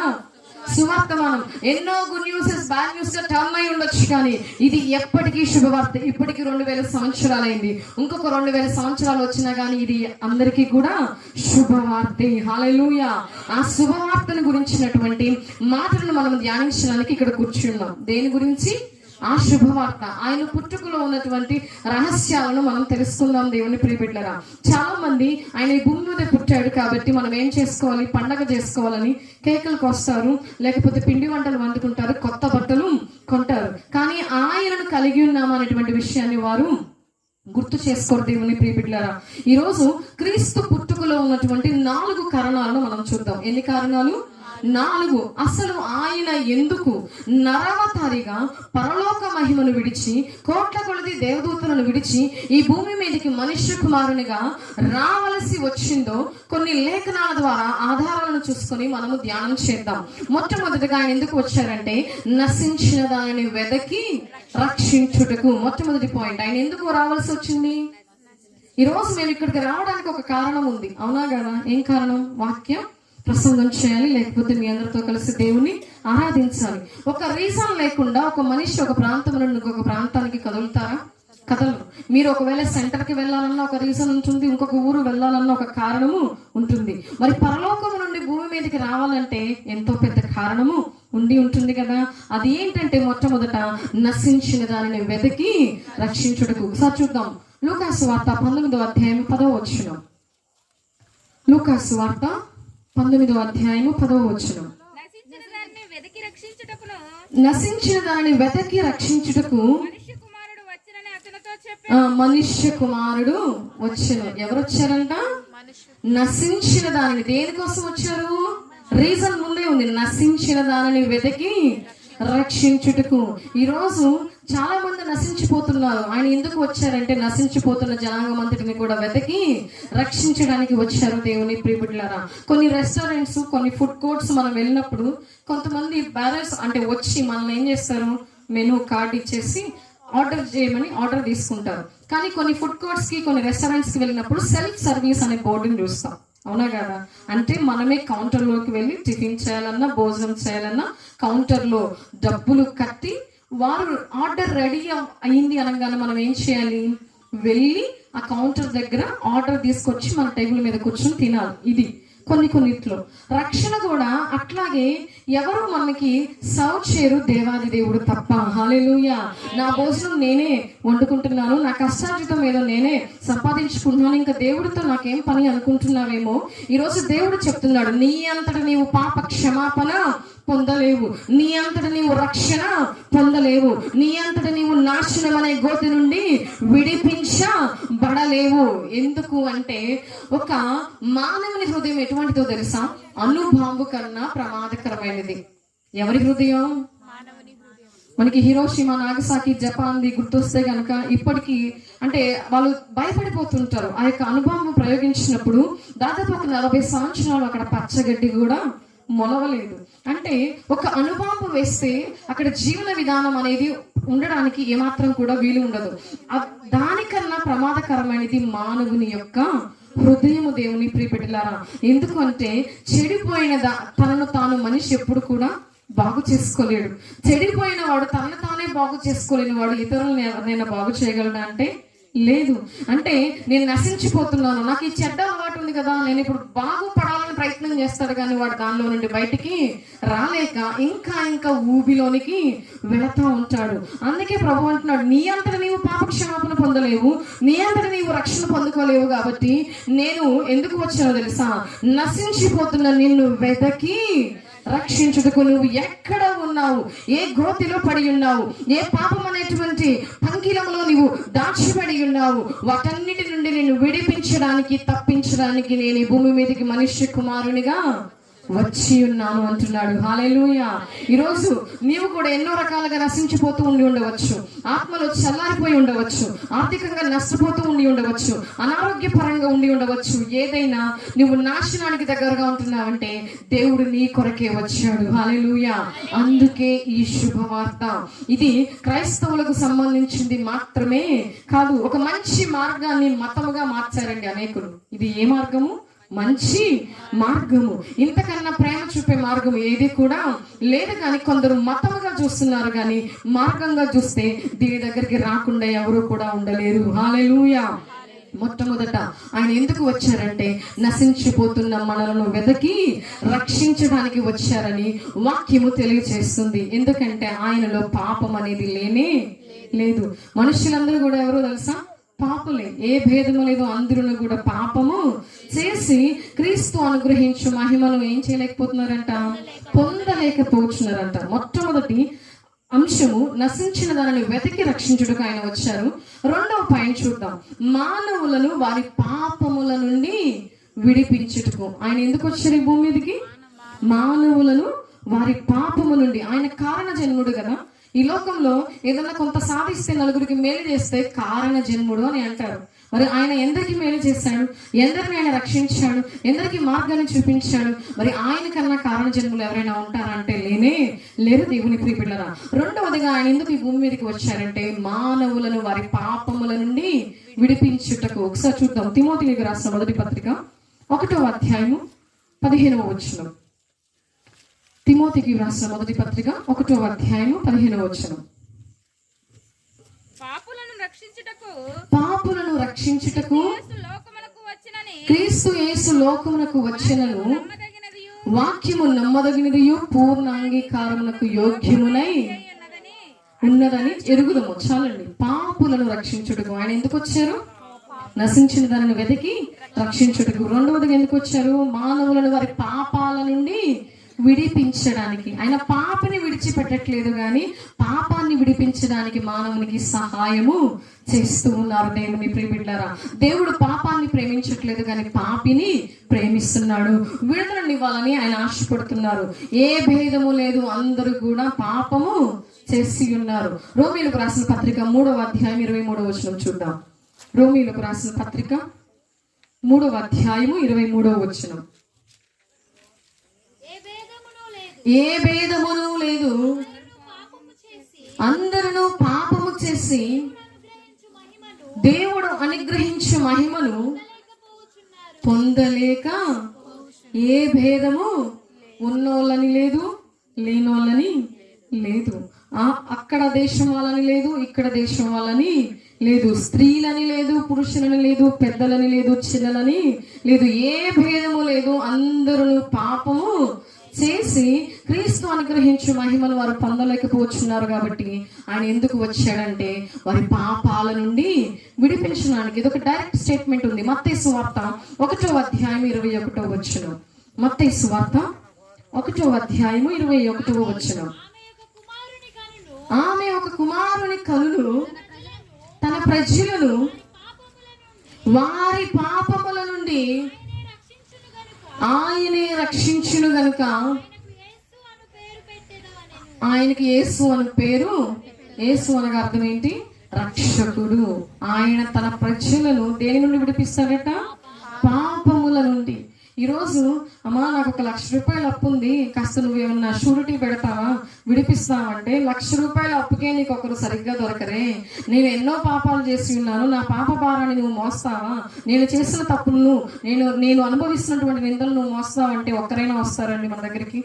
సువార్తమానం. ఎన్నో గుడ్ న్యూసెస్ బ్యాడ్ న్యూస్ గా టర్న్ అయి ఉండొచ్చు, కానీ ఇది ఎప్పటికీ శుభవార్త. ఇప్పటికి 2000 సంవత్సరాలైంది, ఇంకొక 2000 సంవత్సరాలు వచ్చినా కానీ ఇది అందరికీ కూడా శుభవార్తే. హల్లెలూయా. ఆ శుభవార్తను గురించినటువంటి మాటలను మనం ధ్యానించడానికి ఇక్కడ కూర్చున్నాం. దేని గురించి? ఆ శుభవార్త, ఆయన పుట్టుకలో ఉన్నటువంటి రహస్యాలను మనం తెలుసుకుందాం. దేవుని ప్రియ బిడ్డలారా, చాలా మంది ఆయన ఈ భూమి మీద పుట్టాడు కాబట్టి మనం ఏం చేసుకోవాలి, పండగ చేసుకోవాలని కేకలకు వస్తారు, లేకపోతే పిండి వంటలు వండుకుంటారు, కొత్త బట్టలు కొంటారు. కానీ ఆయనను కలిగి ఉన్నామనేటువంటి విషయాన్ని వారు గుర్తు చేసుకోరు. దేవుని ప్రియ బిడ్డలారా, ఈ రోజు క్రీస్తు పుట్టుకలో ఉన్నటువంటి 4 కారణాలను మనం చూద్దాం. ఎన్ని కారణాలు? 4. అసలు ఆయన ఎందుకు నరవతారిగా పరలోక మహిమను విడిచి, కోట్ల కొలది దేవదూతలను విడిచి ఈ భూమి మీదకి మనుష్య కుమారునిగా రావలసి వచ్చిందో కొన్ని లేఖనాల ద్వారా ఆధారాలను చూసుకొని మనము ధ్యానం చేద్దాం. మొట్టమొదటిగా ఆయన ఎందుకు వచ్చారంటే, నశించిన దానిని వెదకి రక్షించుటకు. మొట్టమొదటి పాయింట్, ఆయన ఎందుకు రావాల్సి వచ్చింది? ఈ రోజు మేము ఇక్కడికి రావడానికి ఒక కారణం ఉంది, అవునా కదా? ఏం కారణం? వాక్యం ప్రసంగం చేయాలి, లేకపోతే మీ అందరితో కలిసి దేవుని ఆరాధించాలి. ఒక రీజన్ లేకుండా ఒక మనిషి ఒక ప్రాంతం నుండి ఇంకొక ప్రాంతానికి కదలరు. మీరు ఒకవేళ సెంటర్కి వెళ్ళాలన్నా ఒక రీజన్ ఉంటుంది, ఇంకొక ఊరు వెళ్ళాలన్నా ఒక కారణము ఉంటుంది. మరి పరలోకము నుండి భూమి మీదకి రావాలంటే ఎంతో పెద్ద కారణము ఉంటుంది కదా. అది ఏంటంటే, మొట్టమొదట నశించిన దానిని వెతికి రక్షించుటకు. ఒకసారి చూద్దాం, లూకాసు వార్త 19వ అధ్యాయం 10వ వచనం. లూకాసు వార్త 19వ అధ్యాయము 10వ వచనం. నశించిన దానిని వెతకి రక్షించుటకు మనుష్య కుమారుడు వచ్చెను. ఎవరు వచ్చారంట? నశించిన దానిని. దేనికోసం వచ్చారు? రీజన్ ముందే ఉంది, నశించిన దానిని వెతకి రక్షించుటకు. ఈ రోజు చాలా మంది నశించిపోతున్నారు. ఆయన ఎందుకు వచ్చారంటే, నశించిపోతున్న జనాంగం అంతటిని కూడా వెతకి రక్షించడానికి వచ్చారు. దేవుని ప్రియ బిడ్డలారా, కొన్ని రెస్టారెంట్స్, కొన్ని ఫుడ్ కోర్ట్స్ మనం వెళ్ళినప్పుడు కొంతమంది బ్యారర్స్ అంటే వచ్చి మనం ఏం చేస్తారు, మెనూ కార్డ్ ఇచ్చేసి ఆర్డర్ చేయమని ఆర్డర్ తీసుకుంటారు. కానీ కొన్ని ఫుడ్ కోర్ట్స్ కి, కొన్ని రెస్టారెంట్స్ కి వెళ్ళినప్పుడు సెల్ఫ్ సర్వీస్ అనే బోర్డుని చూస్తాం, అవునా కదా? అంటే మనమే కౌంటర్ లోకి వెళ్ళి టిఫిన్ చేయాలన్నా, భోజనం చేయాలన్నా కౌంటర్ లో డబ్బులు కట్టి, వారు ఆర్డర్ రెడీ అయింది అనగానే మనం ఏం చేయాలి, వెళ్ళి ఆ కౌంటర్ దగ్గర ఆర్డర్ తీసుకొచ్చి మన టేబుల్ మీద కూర్చొని తినాలి. ఇది కొన్నిట్లో. రక్షణ కూడా అట్లాగే ఎవరు మనకి సర్వ్ చేయరు, దేవాది దేవుడు తప్ప. హల్లెలూయా. నా భోజనం నేనే వండుకుంటున్నాను, నా కష్టార్జితం ఏదో నేనే సంపాదించుకుంటున్నాను, ఇంకా దేవుడితో నాకేం పని అనుకుంటున్నావేమో. ఈరోజు దేవుడు చెప్తున్నాడు, నీ అంతట నీవు పాప క్షమాపణ పొందలేవు, నీ అంతట నీవు రక్షణ పొందలేవు, నీ అంతట నీవు నాశనం అనే గోతి నుండి విడిపించబడలేవు. ఎందుకు అంటే, ఒక మానవుని హృదయం ఎటువంటిదో తెలుసా? అణుబాంబు కన్నా ప్రమాదకరమైనది. ఎవరి హృదయం? మనకి హిరోషిమా, నాగసాకి, జపాన్ది గుర్తొస్తే గనక ఇప్పటికీ అంటే వాళ్ళు భయపడిపోతుంటారు. ఆ యొక్క అణుబాంబు ప్రయోగించినప్పుడు దాదాపు ఒక 40 సంవత్సరాలు అక్కడ పచ్చగడ్డి కూడా మొలవలేదు. అంటే ఒక అణుబాంబు వేస్తే అక్కడ జీవన విధానం అనేది ఉండడానికి ఏమాత్రం కూడా వీలు ఉండదు. దానికన్నా ప్రమాదకరమైనది మానవుని యొక్క హృదయము. దేవుని ప్రియ బిడ్డలారా, ఎందుకు అంటే చెడిపోయిన తనను తాను మనిషి ఎప్పుడు కూడా బాగు చేసుకోలేడు. చెడిపోయిన వాడు తనను తానే బాగు చేసుకోలేని వాడు ఇతరులను ఎవరైనా బాగు చేయగలడా అంటే లేదు. అంటే నేను నశించిపోతున్నాను, నాకు ఈ చెడ్డ అలవాటు ఉంది కదా, నేను ఇప్పుడు బాగుపడాలని ప్రయత్నం చేస్తాడు కానీ వాడు దానిలో నుండి బయటికి రాలేక ఇంకా ఇంకా ఊబిలోనికి వెళతా ఉంటాడు. అందుకే ప్రభు అంటున్నాడు, నీ అంతట నీవు పాప క్షమాపణ పొందలేవు, నీ అంతట నీవు రక్షణ పొందుకోలేవు, కాబట్టి నేను ఎందుకు వచ్చానో తెలుసా, నశించిపోతున్న నిన్ను వెదకి రక్షించుటకు. నువ్వు ఎక్కడ ఉన్నావు, ఏ గోతిలో పడి ఉన్నావు, ఏ పాపం అనేటువంటి పంకిలంలో నువ్వు దాచిపడి ఉన్నావు, వాటన్నిటి నుండి నేను విడిపించడానికి తప్పించడానికి నేను ఈ భూమి మీదకి మనుష్య కుమారునిగా వచ్చి ఉన్నాను అంటున్నాడు. హల్లెలూయా. ఈరోజు నీవు కూడా ఎన్నో రకాలుగా నశించిపోతూ ఉండి ఉండవచ్చు, ఆత్మలో చల్లారిపోయి ఉండవచ్చు, ఆర్థికంగా నష్టపోతూ ఉండి ఉండవచ్చు, అనారోగ్యపరంగా ఉండి ఉండవచ్చు. ఏదైనా నువ్వు నాశనానికి దగ్గరగా ఉంటున్నావంటే దేవుడు నీ కొరకే వచ్చాడు. హల్లెలూయా. అందుకే ఈ శుభవార్త ఇది క్రైస్తవులకు సంబంధించింది మాత్రమే కాదు, ఒక మంచి మార్గాన్ని మతముగా మార్చారండి అనేకులు. ఇది ఏ మార్గము? మంచి మార్గము. ఇంతకన్నా ప్రేమ చూపే మార్గం ఏది కూడా లేదు. కానీ కొందరు మతముగా చూస్తున్నారు, కానీ మార్గంగా చూస్తే దీని దగ్గరికి రాకుండా ఎవరు కూడా ఉండలేరు. హల్లెలూయా. మొట్టమొదట ఆయన ఎందుకు వచ్చారంటే నశించిపోతున్న మనలను వెదకి రక్షించడానికి వచ్చారని వాక్యము తెలియజేస్తుంది. ఎందుకంటే ఆయనలో పాపం అనేది లేనే లేదు. మనుషులందరూ కూడా ఎవరో తెలుసా? పాపులే, ఏ భేదము లేదు, అందరూ కూడా పాపము చేసి క్రీస్తు అనుగ్రహించు మహిమను ఏం చేయలేకపోతున్నారంట, పొందలేకపోతున్నారంట. మొట్టమొదటి అంశము నశించిన దానిని వెతికి రక్షించుటకు ఆయన వచ్చారు. రెండవ పాయింట్ చూద్దాం, మానవులను వారి పాపముల నుండి విడిపించుటకు. ఆయన ఎందుకు వచ్చారు ఈ భూమి మీదకి? మానవులను వారి పాపము నుండి. ఆయన కారణ జన్ముడు కదా. ఈ లోకంలో ఏదన్నా కొంత సాధిస్తే, నలుగురికి మేలు చేస్తే కారణ జన్ముడు అని అంటారు. మరి ఆయన ఎందరికి మేలు చేశాడు, ఎందరిని ఆయన రక్షించాడు, ఎందరికి మార్గాన్ని చూపించాడు. మరి ఆయన కన్నా కారణ జన్ములు ఎవరైనా ఉంటారా అంటే లేనే లేరు. దేవుని ప్రియబిడ్డలారా, రెండవదిగా ఆయన ఎందుకు ఈ భూమి మీదకి వచ్చారంటే మానవులను వారి పాపముల నుండి విడిపించుటకు. ఒకసారి చూద్దాం, తిమోతికి రాసిన మొదటి పత్రిక 1వ అధ్యాయము 15వ వచనం. తిమోతికి రాసిన మొదటి పత్రిక 1వ అధ్యాయము 15వ వచనం. పాపులను రక్షించుటకు క్రీస్తు యేసు లోకమునకు వచ్చినను వాక్యము నమ్మదగినదియు పూర్ణ అంగీకారమునకు యోగ్యమునై ఉన్నదని ఎరుగుదము. చాలండి. పాపులను రక్షించుటకు ఆయన ఎందుకు వచ్చారు? నశించిన దానిని వెతికి రక్షించుటకు. రెండవదిగా ఎందుకు వచ్చారు? మానవులను వారి పాపాల నుండి విడిపించడానికి. ఆయన పాపని విడిచిపెట్టట్లేదు, కానీ పాపాన్ని విడిపించడానికి మానవునికి సహాయము చేస్తూ ఉన్నారు. దేవుని ప్రియబిడ్డలారా, దేవుడు పాపాన్ని ప్రేమించట్లేదు, కానీ పాపిని ప్రేమిస్తున్నాడు. విడుదలనివ్వాలని ఆయన ఆశపడుతున్నారు. ఏ భేదము లేదు, అందరూ కూడా పాపము చేసి ఉన్నారు. రోమీయులకు రాసిన పత్రిక 3వ అధ్యాయం 23వ వచనం చూద్దాం. రోమీయులకు రాసిన పత్రిక 3వ అధ్యాయము 23వ వచనం. ఏ భేదమును లేదు, అందరూ పాపము చేసి దేవుడు అనుగ్రహించు మహిమను పొందలేక, ఏ భేదము ఉన్నోళ్ళని లేదు, లేనోళ్ళని లేదు, అక్కడ దేశం వాళ్ళని లేదు, ఇక్కడ దేశం వాళ్ళని లేదు, స్త్రీలని లేదు, పురుషులని లేదు, పెద్దలని లేదు, చిన్నలని లేదు, ఏ భేదము లేదు. అందరూ పాపము చేసి క్రీస్తు అనుగ్రహించు మహిమను వారు పొందలేకపోతున్నారు. కాబట్టి ఆయన ఎందుకు వచ్చాడంటే వారి పాపాల నుండి విడిపించడానికి. ఇది ఒక డైరెక్ట్ స్టేట్మెంట్ ఉంది. మత్తయి సువార్త 1వ అధ్యాయం 21వ వచనం. మత్తయి సువార్త 1వ అధ్యాయము 21వ వచనం. ఆమె ఒక కుమారుని కనులు తన ప్రజలను వారి పాపముల నుండి ఆయనే రక్షించును గనుక ఆయనకి యేసు అని పేరు. యేసు అనగా అర్థం ఏంటి? రక్షకుడు. ఆయన తన ప్రజలను దేని నుండి విడిపిస్తాడట? పాపముల నుండి. ఈరోజు అమ్మా నాకు ₹1,00,000 అప్పు ఉంది, కాస్త నువ్వేమన్నా షూరిటీ పెడతావా, విడిపిస్తావంటే ₹1,00,000 అప్పుకే నీకు ఒకరు సరిగ్గా దొరకరే. నేను ఎన్నో పాపాలు చేసి ఉన్నాను, నా పాప భారాన్ని నువ్వు మోస్తావా, నేను చేసిన తప్పులను నేను అనుభవిస్తున్నటువంటి నిందలు నువ్వు మోస్తావంటే ఒక్కరైనా వస్తారండి మన దగ్గరికి?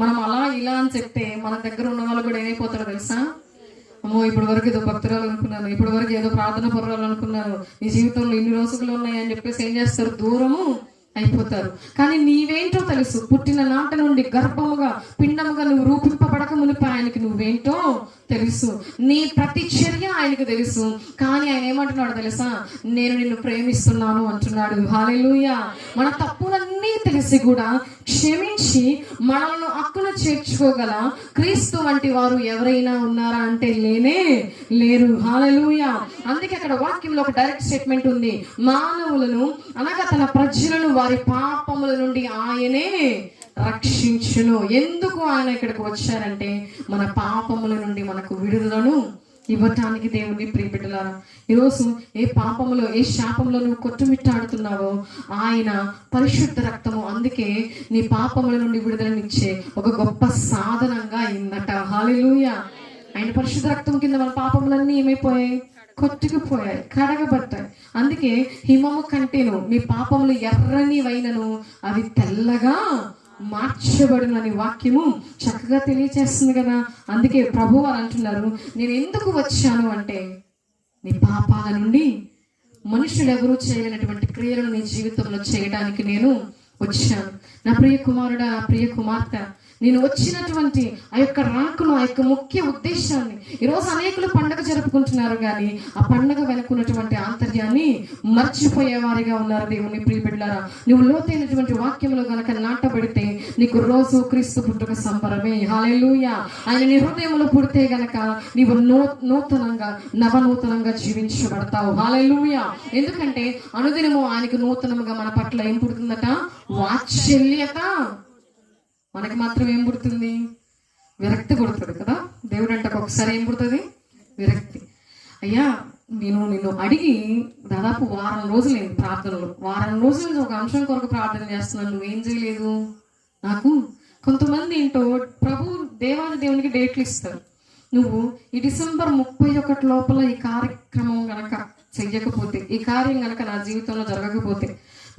మనం అలా ఇలా అని చెప్తే మన దగ్గర ఉన్న వాళ్ళు కూడా ఏమైపోతారో తెలుసా? అమ్మో ఇప్పటి వరకు ఏదో భక్తురాలు అనుకున్నాను, ఇప్పటి వరకు ఏదో ప్రార్థన పరురాలు అనుకున్నాను, నీ జీవితంలో ఇన్ని రోజులు ఉన్నాయని చెప్పేసి ఏం చేస్తారు? దూరము అయిపోతారు. కానీ నీవేంటో తెలుసు. పుట్టిన నాట నుండి గర్భముగా పిండముగా నువ్వు రూపింపబడక మునిపి ఆయనకి నువ్వేంటో తెలుసు. నీ ప్రతి చర్య ఆయనకు తెలుసు. కానీ ఆయన ఏమంటున్నాడు తెలుసా? నేను నిన్ను ప్రేమిస్తున్నాను అంటున్నాడు. హల్లెలూయా. మన తప్పులన్నీ తెలిసి కూడా క్షమించి మనల్ని హక్కున చేర్చుకోగల క్రీస్తు వంటి వారు ఎవరైనా ఉన్నారా అంటే లేనే లేరు. హల్లెలూయా. అందుకే అక్కడ వాక్యంలో ఒక డైరెక్ట్ స్టేట్మెంట్ ఉంది. మానవులను అనగా తన ప్రజలను వారి పాపముల నుండి ఆయనే రక్షించును. ఎందుకు ఆయన ఇక్కడికి వచ్చారంటే మన పాపముల నుండి మనకు విడుదలను ఇవ్వటానికి. దేవుని ప్రియబిడ్డలారా, ఈరోజు ఏ పాపములో ఏ శాపంలో నువ్వు కొట్టుమిట్టాడుతున్నావో ఆయన పరిశుద్ధ రక్తము అందుకే నీ పాపముల నుండి విడుదలనిచ్చే ఒక గొప్ప సాధనంగా అయిందట. హల్లెలూయా. ఆయన పరిశుద్ధ రక్తం కింద మన పాపములన్నీ ఏమైపోయాయి? కొట్టుకుపోయాయి, కడగబడ్డాయి. అందుకే హిమము కంటేను మీ పాపములు ఎర్రని వైనను అవి తెల్లగా మార్చబడునని వాక్యము చక్కగా తెలియచేస్తుంది కదా. అందుకే ప్రభు వారు అంటున్నారు, నేను ఎందుకు వచ్చాను అంటే నీ పాపాల నుండి మనుషులు ఎవరూ చేయలేనటువంటి క్రియలను నీ జీవితంలో చేయడానికి నేను వచ్చాను. నా ప్రియ కుమారుడా, నా ప్రియ కుమార్తె, నేను వచ్చినటువంటి ఆ యొక్క రాకను, ఆ యొక్క ముఖ్య ఉద్దేశాన్ని ఈరోజు అనేకులు పండగ జరుపుకుంటున్నారు, కానీ ఆ పండగ వెనుకున్నటువంటి ఆంతర్యాన్ని మర్చిపోయేవారిగా ఉన్నారు. దేవుని ప్రియబిడ్డలారా, నువ్వు లోతైనటువంటి వాక్యంలో గనక నాటబడితే నీకు రోజు క్రీస్తు పుట్టుక సంబరమే. హల్లెలూయా. ఆయన నీ హృదయంలో పుడితే గనక నీవు నూతనంగా నవనూతనంగా జీవించబడతావు. హల్లెలూయా. ఎందుకంటే అనుదినము ఆయనకు నూతనముగా మన పట్ల ఏం పుడుతుందట? వాత్సల్యత. మనకి మాత్రం ఏం పుడుతుంది? విరక్తి పుడుతుంది కదా. దేవుడు అంటే ఒకసారి ఏం పుడుతుంది? విరక్తి. అయ్యా నేను నిన్ను అడిగి దాదాపు వారం రోజులైంది ప్రార్థనలో. వారం రోజుల నుంచి ఒక అంశం కొరకు ప్రార్థన చేస్తున్నాను, నువ్వేం చేయలేదు. నాకు కొంతమంది ఏంటో ప్రభు దేవునికి డేట్లు ఇస్తారు. నువ్వు ఈ డిసెంబర్ 31 లోపల ఈ కార్యక్రమం గనక చెయ్యకపోతే, ఈ కార్యం గనక నా జీవితంలో జరగకపోతే,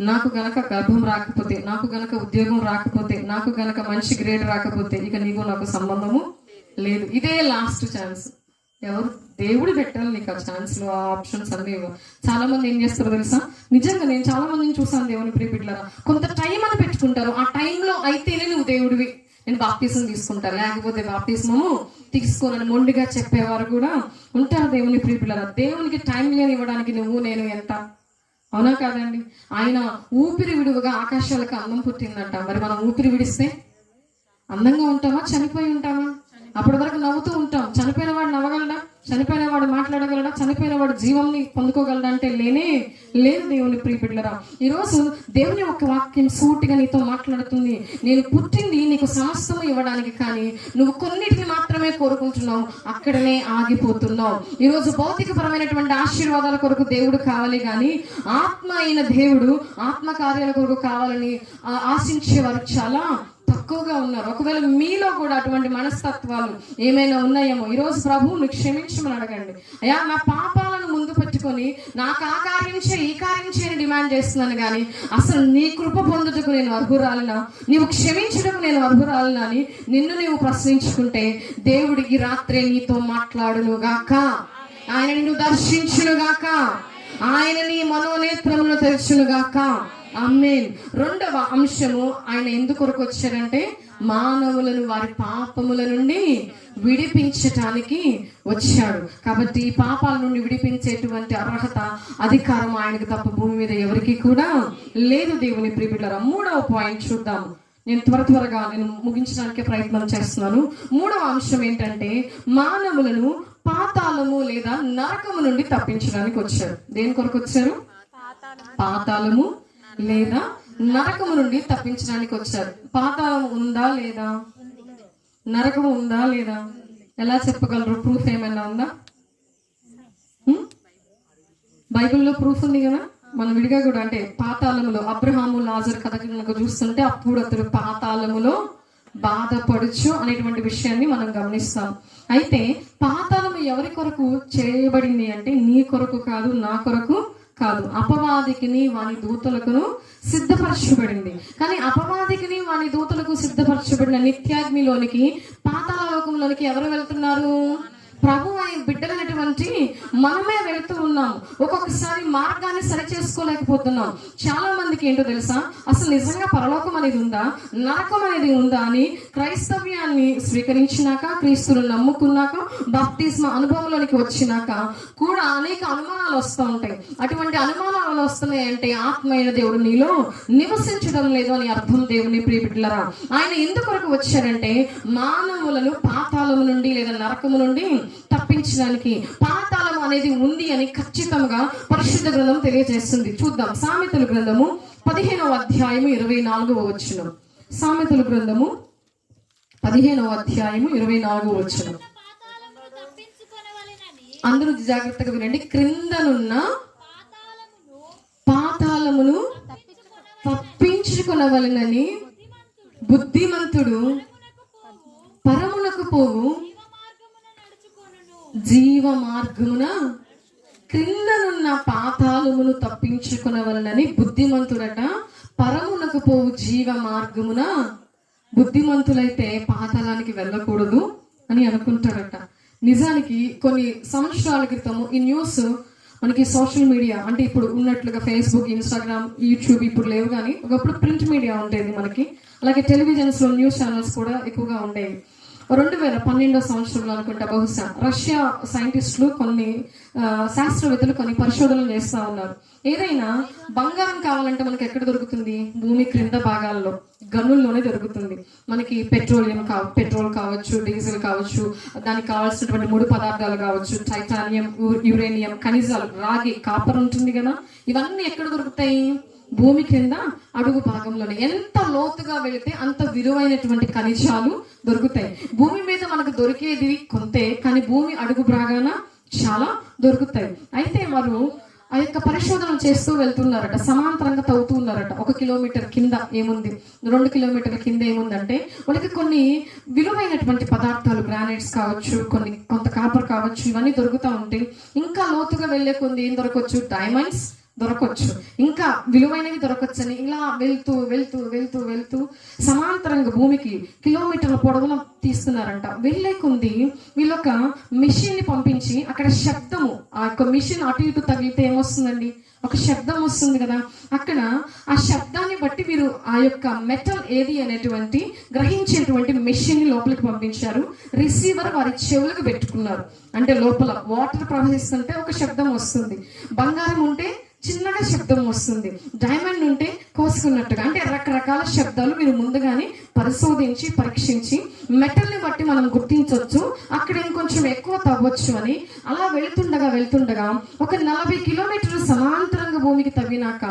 నాకు గనక గర్భం రాకపోతే, నాకు గనక ఉద్యోగం రాకపోతే, నాకు గనక మంచి గ్రేడ్ రాకపోతే ఇక నీకు నాకు సంబంధము లేదు. ఇదే లాస్ట్ ఛాన్స్. ఎవరు? దేవుడు పెట్టాలి నీకు ఆ ఛాన్స్లు, ఆ ఆప్షన్స్ అన్ని. చాలా మంది ఏం చేస్తారో తెలుసా? నిజంగా నేను చాలా మందిని చూసాను దేవుని ప్రియబిడ్డలారా. కొంత టైం అని పెట్టుకుంటారు. ఆ టైంలో అయితేనే నువ్వు దేవుడివి, నేను బాప్టిజం తీసుకుంటాను, లేకపోతే బాప్టిజము తీసుకోనని మొండిగా చెప్పేవారు కూడా ఉంటారు. దేవుని ప్రియబిడ్డలారా, దేవునికి టైం ఇవ్వడానికి నువ్వు నేను ఎంత? అవునా కాదండి? ఆయన ఊపిరి విడువగా ఆకాశాలకు అందం పుట్టిందంట. మరి మనం ఊపిరి విడిస్తే అందంగా ఉంటామా? చనిపోయి ఉంటామా? అప్పటి వరకు నవ్వుతూ ఉంటాం. చనిపోయిన వాడు నవ్వగలడా? చనిపోయిన వాడు మాట్లాడగలడా? చనిపోయిన వాడు జీవంని పొందుకోగలడా అంటే లేనే లేదు. దేవుని ప్రియబిడ్డలారా, ఈరోజు దేవుని ఒక వాక్యం సూటిగా నీతో మాట్లాడుతుంది. నేను పుట్టింది నీకు సమస్తము ఇవ్వడానికి, కానీ నువ్వు కొన్నిటిని మాత్రమే కోరుకుంటున్నావు, అక్కడనే ఆగిపోతున్నావు. ఈరోజు భౌతికపరమైనటువంటి ఆశీర్వాదాల కొరకు దేవుడు కావాలి, కానీ ఆత్మ అయిన దేవుడు ఆత్మ కార్యాల కొరకు కావాలని ఆశించేవారు చాలా తక్కువగా ఉన్నారు. ఒకవేళ మీలో కూడా అటువంటి మనస్తత్వాలు ఏమైనా ఉన్నాయేమో ఈరోజు ప్రభువుని క్షమించమని అడగండి. అయ్యా నా పాపాలను ముందు పెట్టుకొని నాకు ఆ కార్యం చేయి, ఈ కార్యం చేయని డిమాండ్ చేస్తున్నాను, కానీ అసలు నీ కృప పొందుటకు నేను అర్హురాలినా, నీవు క్షమించడం నేను అర్హురాలినా అని నిన్ను నీవు ప్రశ్నించుకుంటే దేవుడు ఈ రాత్రే నీతో మాట్లాడును గాక, ఆయన నిన్ను దర్శించును గాక, ఆయన నీ మనోనేత్రమును తెరచును గాక. ఆమేన్. రెండవ అంశము, ఆయన ఎందుకొరకు వచ్చారంటే మానవులను వారి పాపముల నుండి విడిపించటానికి వచ్చాడు. కాబట్టి ఈ పాపాల నుండి విడిపించేటువంటి అర్హత, అధికారం ఆయనకు తప్ప భూమి మీద ఎవరికి కూడా లేదు. దేవుని ప్రియబిడ్డలారా, మూడవ పాయింట్ చూద్దాము. నేను త్వరగా నేను ముగించడానికి ప్రయత్నం చేస్తున్నాను. మూడవ అంశం ఏంటంటే మానవులను పాతాళము లేదా నరకము నుండి తప్పించడానికి వచ్చారు. దేని కొరకు వచ్చారు? పాతాళము లేదా నరకము నుండి తప్పించడానికి వచ్చారు. పాతాళం ఉందా లేదా? నరకము ఉందా లేదా? ఎలా చెప్పగలరు? ప్రూఫ్ ఏమైనా ఉందా? బైబిల్లో ప్రూఫ్ ఉంది కదా. మనం విడిగా కూడా అంటే పాతాళములో అబ్రహాము లాజరు కథ చూస్తుంటే అప్పుడు అతడు పాతాళములో బాధపడుచు అనేటువంటి విషయాన్ని మనం గమనిస్తాం. అయితే పాతాళము ఎవరి కొరకు చేయబడింది అంటే నీ కొరకు కాదు, నా కొరకు కాదు, అపవాదికిని వాని దూతలకును సిద్ధపరచబడింది. కానీ అపవాదికిని వాని దూతలకు సిద్ధపరచబడిన నిత్యాగ్నిలోనికి, పాతాళ లోకంలోనికి ఎవరు వెళ్తున్నారు? ప్రభు అనే బిడ్డలైనటువంటి మనమే వెళుతూ ఉన్నాం. ఒక్కొక్కసారి మార్గాన్ని సరి చేసుకోలేకపోతున్నాం. చాలా మందికి ఏంటో తెలుసా, అసలు నిజంగా పరలోకం అనేది ఉందా, నరకం అనేది ఉందా అని క్రైస్తవ్యాన్ని స్వీకరించినాక, క్రీస్తును నమ్ముకున్నాక, బాప్తిస్మ అనుభవంలోనికి వచ్చినాక కూడా అనేక అనుమానాలు వస్తూ ఉంటాయి. అటువంటి అనుమానాలు వస్తున్నాయంటే ఆత్మైన దేవుడు నీలో నివసించడం లేదు అని అర్థం. దేవుని ప్రియ బిడ్డలారా, ఆయన ఎందుకొరకు వచ్చారంటే మానవులను పాతాళము నుండి లేదా నరకము నుండి తప్పించడానికి. పాతాళం అనేది ఉంది అని ఖచ్చితంగా పరిశుద్ధ గ్రంథం తెలియజేస్తుంది. చూద్దాం, సామెతల గ్రంథము 15వ అధ్యాయము 24వ వచనం. సామెతల గ్రంథము 15వ అధ్యాయము 24వ వచనం. అందరూ జాగ్రత్తగా వినండి. క్రిందనున్న పాతాళమును తప్పించుకొనవలెనని బుద్ధిమంతుడు పరమునకు పోవు జీవ మార్గమున, క్రిందనున్న పాతాళమును తప్పించుకొనవలనని బుద్ధిమంతుడట పరమునకు పోవు జీవ మార్గమున. బుద్ధిమంతులైతే పాతాళానికి వెళ్ళకూడదు అని అనుకుంటారట. నిజానికి కొన్ని సంవత్సరాల క్రితము ఈ న్యూస్ మనకి సోషల్ మీడియా అంటే ఇప్పుడు ఉన్నట్లుగా ఫేస్బుక్, ఇన్స్టాగ్రామ్, యూట్యూబ్ ఇప్పుడు లేవు, కానీ ఒకప్పుడు ప్రింట్ మీడియా ఉండేది మనకి. అలాగే టెలివిజన్స్ లో న్యూస్ ఛానల్స్ కూడా ఎక్కువగా ఉండేవి. 2012వ సంవత్సరంలో అనుకుంటా బహుశా రష్యా సైంటిస్టులు కొన్ని శాస్త్రవేత్తలు కొన్ని పరిశోధనలు చేస్తూ ఉన్నారు. ఏదైనా బంగారం కావాలంటే మనకి ఎక్కడ దొరుకుతుంది? భూమి క్రింద భాగాల్లో, గనుల్లోనే దొరుకుతుంది. మనకి పెట్రోల్ కావచ్చు, డీజిల్ కావచ్చు, దానికి కావాల్సినటువంటి ముడి పదార్థాలు కావచ్చు, టైటానియం, యురేనియం, ఖనిజాలు, రాగి, కాపర్ ఉంటుంది కదా, ఇవన్నీ ఎక్కడ దొరుకుతాయి? భూమి కింద అడుగు భాగంలోనే. ఎంత లోతుగా వెళితే అంత విలువైనటువంటి ఖనిజాలు దొరుకుతాయి. భూమి మీద మనకు దొరికేది కొంతే, కానీ భూమి అడుగు భాగాన చాలా దొరుకుతాయి. అయితే వారు ఆ యొక్క పరిశోధన చేస్తూ వెళ్తున్నారట, సమాంతరంగా తవ్వుతూ ఉన్నారట. 1 కిలోమీటర్ కింద ఏముంది, 2 కిలోమీటర్ల కింద ఏముందంటే వాళ్ళకి కొన్ని విలువైనటువంటి పదార్థాలు, గ్రానైట్స్ కావచ్చు, కొంత కాపర్ కావచ్చు, ఇవన్నీ దొరుకుతూ ఉంటాయి. ఇంకా లోతుగా వెళ్లే కొన్ని ఏం దొరకవచ్చు? డైమండ్స్ దొరకవచ్చు, ఇంకా విలువైనవి దొరకవచ్చని ఇలా వెళ్తూ వెళ్తూ వెళ్తూ వెళ్తూ సమాంతరంగా భూమికి కిలోమీటర్ల పొడవున తీస్తున్నారంట. వెళ్ళే కొంది వీళ్ళొక మిషన్ ని పంపించి అక్కడ శబ్దము, ఆ యొక్క మిషన్ అటు ఇటు తగిలితే ఏమొస్తుందండి? ఒక శబ్దం వస్తుంది కదా. అక్కడ ఆ శబ్దాన్ని బట్టి వీరు ఆ యొక్క మెటల్ ఏది అనేటువంటి గ్రహించేటువంటి మెషిన్ ని లోపలికి పంపించారు. రిసీవర్ వారి చెవులకు పెట్టుకున్నారు. అంటే లోపల వాటర్ ప్రవహిస్తుంటే ఒక శబ్దం వస్తుంది, బంగారం ఉంటే చిన్నగా శబ్దం వస్తుంది, డైమండ్ ఉంటే కోసుకున్నట్టుగా. అంటే రకరకాల శబ్దాలు మీరు ముందుగానే పరిశోధించి పరీక్షించి మెటల్ ని బట్టి మనం గుర్తించవచ్చు, అక్కడ ఇంకొంచెం ఎక్కువ తవ్వచ్చు అని. అలా వెళ్తుండగా ఒక 40 కిలోమీటర్లు సమాంతరంగా భూమికి తవ్వినాక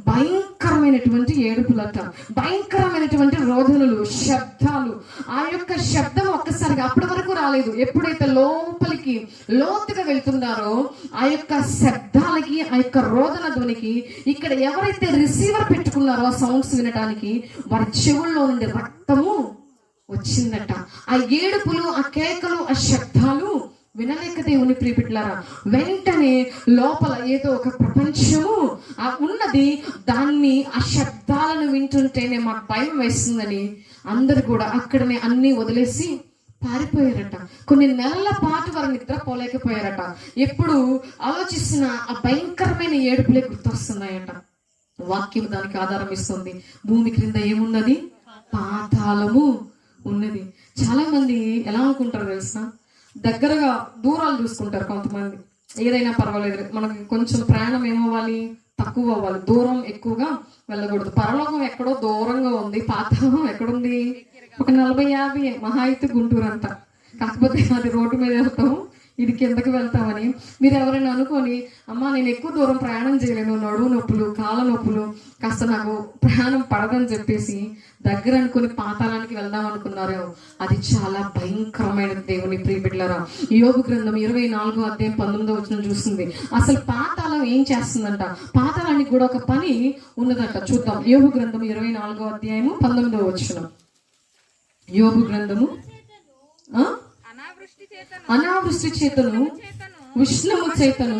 భయంకరమైనటువంటి ఏడుపులట, భయంకరమైనటువంటి రోదనలు, శబ్దాలు. ఆ యొక్క శబ్దం ఒక్కసారిగా అప్పటి వరకు రాలేదు. ఎప్పుడైతే లోపలికి లోతుగా వెళ్తున్నారో ఆ యొక్క శబ్దాలకి, ఆ యొక్క రోదన ధ్వనికి ఇక్కడ ఎవరైతే రిసీవర్ పెట్టుకున్నారో ఆ సౌండ్స్ వినడానికి వారి చెవుల్లో నుండి రక్తము వచ్చిందట. ఆ ఏడుపులు, ఆ కేకలు, ఆ శబ్దాలు వినలేక దేవుని ప్రియబిడ్డలారా వెంటనే లోపల ఏదో ఒక ప్రపంచము ఉన్నది. దాన్ని, ఆ శబ్దాలను వింటుంటేనే మాకు భయం వేస్తుందని అందరు కూడా అక్కడనే అన్ని వదిలేసి పారిపోయారట. కొన్ని నెలల పాటు వారు నిద్రపోలేకపోయారట. ఎప్పుడు ఆలోచిస్తున్న ఆ భయంకరమైన ఏడుపులే గుర్తొస్తున్నాయట. వాక్యం దానికి ఆధారం ఇస్తుంది. భూమి క్రింద ఏమున్నది? పాతాళము ఉన్నది. చాలా మంది ఎలా అనుకుంటారు తెలుసా, దగ్గరగా దూరాలు చూసుకుంటారు. కొంతమంది ఏదైనా పర్వాలేదు, మనకి కొంచెం ప్రయాణం ఏమవ్వాలి, తక్కువ అవ్వాలి, దూరం ఎక్కువగా వెళ్ళకూడదు. పరలోకం ఎక్కడో దూరంగా ఉంది, పాతాళం ఎక్కడుంది? ఒక 40-50 మహా అయితే గుంటూరు అంతా. కాకపోతే అది రోడ్డు మీద వెళ్తాం, ఇది కిందకి వెళ్తామని మీరు ఎవరైనా అనుకొని, అమ్మా నేను ఎక్కువ దూరం ప్రయాణం చేయలేను, నడువు నొప్పులు, కాళ్ళ నొప్పులు, కాస్త నాకు ప్రయాణం పడదని చెప్పేసి దగ్గర అనుకుని పాతాళానికి వెళ్దాం అనుకున్నారో అది చాలా భయంకరమైన దేవుని ప్రియబిడ్డలారా. యోబు గ్రంథం 24వ అధ్యాయం 19వ వచనం చూస్తుంది. అసలు పాతాళం ఏం చేస్తుందంట? పాతాళానికి కూడా ఒక పని ఉన్నదంట. చూద్దాం, యోబు గ్రంథం 24వ అధ్యాయము 19వ వచనం. యోబు గ్రంథము అనావృష్టి చేతను, ఉష్ణము చేతను,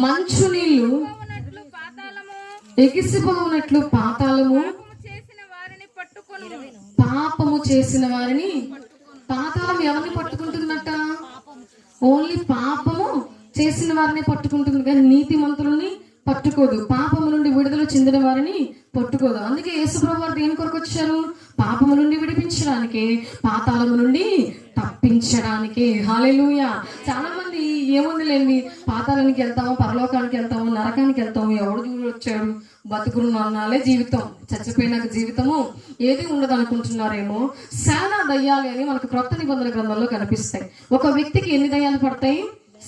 మంచు నీళ్లు ఉన్నట్లు పాతాళము ఎగిసిపోవునట్లు పాతాళము చేసిన వారిని పట్టుకొను. పాపము చేసిన వారిని పాతాళం ఎవరిని పట్టుకుంటుందట? ఓన్లీ పాపము చేసిన వారిని పట్టుకుంటుంది కానీ నీతిమంతులని పట్టుకోదు. పాపము నుండి విడుదల చెందిన వారిని పట్టుకోదు. అందుకే యేసుప్రభువు వారు దేని కొరకు వచ్చారు? పాపము నుండి విడిపించడానికి, పాతాళము నుండి తప్పించడానికి. హల్లెలూయా. చాలా మంది ఏముందిలేండి, పాతాళానికి వెళ్తాము, పరలోకానికి వెళ్తాము, నరకానికి వెళ్తాము, ఎవడు దూరం వచ్చాడు, బతుకున్నాలే జీవితం, చచ్చిపోయినాక జీవితము ఏది ఉండదు అనుకుంటున్నారేమో. సేనా దయ్యాలు అని మనకు క్రొత్త నిబంధన గ్రంథంలో కనిపిస్తాయి. ఒక వ్యక్తికి ఎన్ని దయ్యాలు పడతాయి?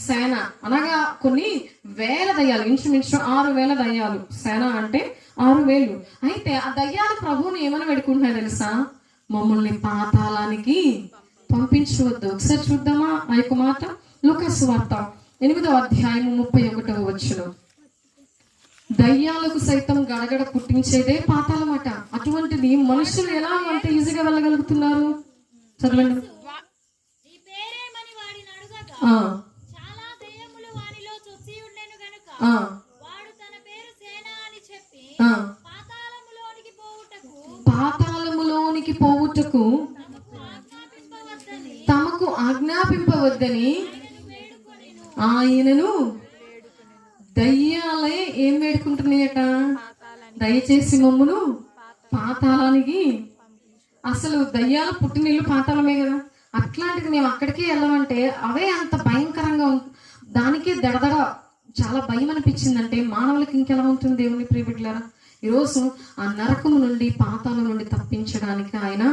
సేన అనగా కొన్ని వేల దయ్యాలు, ఇంచుమించు 6,000 దయ్యాలు. సేన అంటే 6,000. అయితే ఆ దయ్యాలు ప్రభువుని ఏమని వేడుకుంటున్నాయి తెలుసా? మమ్మల్ని పాతాళానికి పంపించవద్దు. ఒకసారి చూద్దామా ఆ యొక్క మాట? లూకా సువార్త 8వ అధ్యాయము 31వ వచనం. దయ్యాలకు సైతం గడగడ పుట్టించేదే పాతాళమాట. అటువంటిది మనుషులు ఎలా అంత ఈజీగా వెళ్ళగలుగుతున్నారు? చదవండి. నీ పేరేమని వాడిని అడుగగా, ఆ చాలా దయ్యములు వానిలో చొచ్చి ఉండెను గనుక ఆ వాడు తన పేరు సేన అని చెప్పి ఆ పాతాళములోనికి పోవుటకు పాతాళములోనికి పోవుటకు తమకు ఆజ్ఞాపింపవద్దని ఆయనను దయ్యాలే ఏం వేడుకుంటున్నాయట? దయచేసి మమ్మును పాతాళానికి. అసలు దయ్యాల పుట్టినిల్లు పాతాళమే కదా. అట్లాంటిది మేము అక్కడికి వెళ్ళమంటే అవే అంత భయంకరంగా దానికే దడదడ చాలా భయం అనిపించిందంటే మానవులకి ఇంకెలా ఉంటుంది? దేవుని ప్రియబిడ్డలారా, ఈరోజు ఆ నరకము నుండి, పాతాళం నుండి తప్పించడానికి ఆయన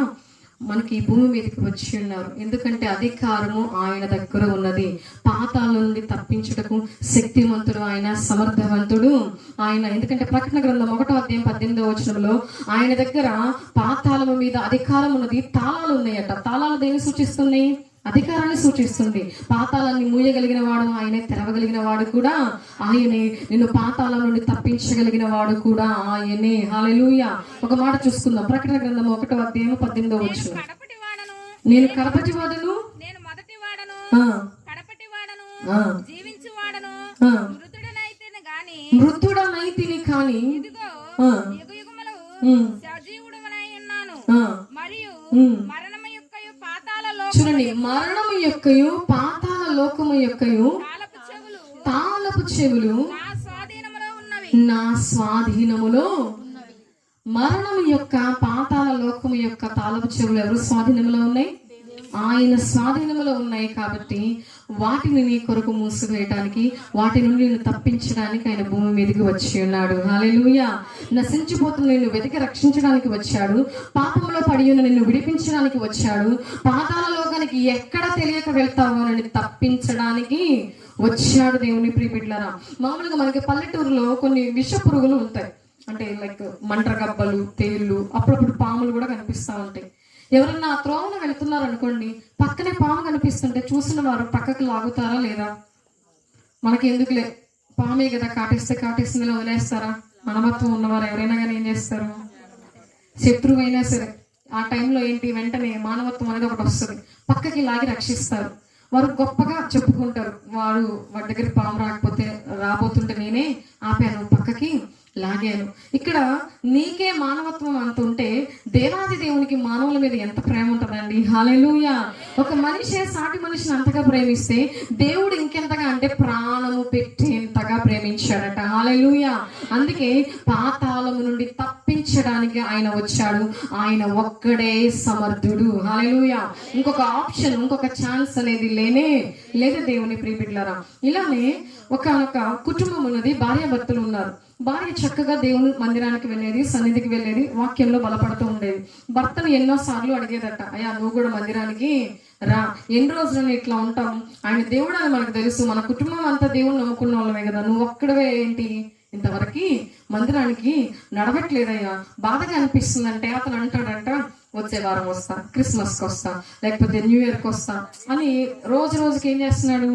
మనకి ఈ భూమి మీదకి వచ్చి ఉన్నారు. ఎందుకంటే అధికారము ఆయన దగ్గర ఉన్నది. పాతాళం నుండి తప్పించుటకు శక్తిమంతుడు ఆయన, సమర్థవంతుడు ఆయన. ఎందుకంటే ప్రకటన గ్రంథం 1వ అధ్యాయం 18వ వచనంలో ఆయన దగ్గర పాతాళము మీద అధికారం ఉన్నది, తాళాలు ఉన్నాయట. తాళాలు దేన్ని సూచిస్తున్నాయి? అధికారాన్ని సూచిస్తుంది. పాతాళాన్ని మూయగలిగిన వాడు ఆయనే, తెరవగలిగిన వాడు కూడా ఆయనే, నిన్ను పాతాళం నుండి తప్పించగలిగిన వాడు కూడా ఆయనే. హల్లెలూయా. ఒక మాట చూసుకుందాం. ప్రకటన గ్రంథం 1వ అధ్యాయం 18వ వచనం. కడపటి వాడను, నేను కడపటి వాడను, నేను మొదటి వాడను, కడపటి వాడను, జీవించు వాడను, మృతుడనైతేనే గాని మృతుడనైతిని కాని ఇదిగో యుగయుగములు సజీవుడనై ఉన్నాను. మరియు మరణము యొక్కయు పాతాళ చూడండి, మరణము యొక్కయు పాతాళ లోకము యొక్కయు తాళపు చెవులు నా స్వాధీనములో ఉన్నవి. నా స్వాధీనములో. మరణము యొక్క, పాతాళ లోకము యొక్క తాళపు చెవులు ఎవరు స్వాధీనములో ఉన్నాయి? ఆయన స్వాధీనములో ఉన్నాయి. కాబట్టి వాటిని నీ కొరకు మూసివేయడానికి, వాటి నుండి నిన్ను తప్పించడానికి ఆయన భూమి మీదకి వచ్చి ఉన్నాడు. హల్లెలూయా. నశించిపోతున్న నిన్ను వెతికి రక్షించడానికి వచ్చాడు. పాపంలో పడి ఉన్న నిన్ను విడిపించడానికి వచ్చాడు. పాతాళ లోకానికి ఎక్కడ తెలియక వెళ్తావో అని తప్పించడానికి వచ్చాడు. దేవుని ప్రియబిడ్డలారా, మామూలుగా మనకి పల్లెటూరులో కొన్ని విష పురుగులు ఉంటాయి. అంటే లైక్ మంటరగబ్బలు, తేళ్లు, అప్పుడప్పుడు పాములు కూడా కనిపిస్తూ ఉంటాయి. ఎవరన్నా ఆ త్రోవన వెళుతున్నారు అనుకోండి, పక్కనే పాము కనిపిస్తుంటే చూసిన వారు పక్కకు లాగుతారా లేదా? మనకి ఎందుకులే, పామే కదా, కాటేస్తుంది వదిలేస్తారా? మనమత్వం ఉన్నవారు ఎవరైనా కానీ ఏం చేస్తారు? శత్రువు అయినా సరే ఆ టైంలో ఏంటి, వెంటనే మానవత్వం అనేది ఒకటి వస్తుంది, పక్కకి లాగి రక్షిస్తారు. వారు గొప్పగా చెప్పుకుంటారు, వాడి దగ్గర పాము రాబోతుంటే నేనే ఆపాను, పక్కకి లాగాను. ఇక్కడ నీకే మానవత్వం అంత ఉంటే దేవాది దేవునికి మానవుల మీద ఎంత ప్రేమ ఉంటుందండి. హల్లెలూయా. ఒక మనిషి సాటి మనిషిని అంతగా ప్రేమిస్తే దేవుడు ఇంకెంతగా అంటే ప్రాణము పెట్టేంతగా ప్రేమించాడట. హల్లెలూయా. అందుకే పాతాళము నుండి తప్పించడానికి ఆయన వచ్చాడు. ఆయన ఒక్కడే సమర్థుడు. హల్లెలూయా. ఇంకొక ఆప్షన్, ఇంకొక ఛాన్స్ అనేది లేదా దేవుని ప్రియబిడ్డలారా. ఇలానే ఒక కుటుంబం ఉన్నది, భార్యాభర్తలు ఉన్నారు. భార్య చక్కగా దేవుని మందిరానికి వెళ్ళేది, సన్నిధికి వెళ్ళేది, వాక్యంలో బలపడుతూ ఉండేది. భర్తను ఎన్నో సార్లు అడిగేదట, అయ్యా నువ్వు కూడా మందిరానికి రా, ఎన్ని రోజులని ఇట్లా ఉంటాం, ఆయన దేవుడు అని మనకు తెలుసు, మన కుటుంబం అంతా దేవుని నమ్ముకున్న వాళ్ళమే కదా, నువ్వు ఒక్కడవే ఏంటి ఇంతవరకు మందిరానికి నడవట్లేదయ్యా, బాధగా అనిపిస్తుందంటే అతను అంటాడంట, వచ్చే వారం వస్తా, క్రిస్మస్కి వస్తా, లేకపోతే న్యూ ఇయర్కి వస్తా అని రోజుకి ఏం చేస్తున్నాడు,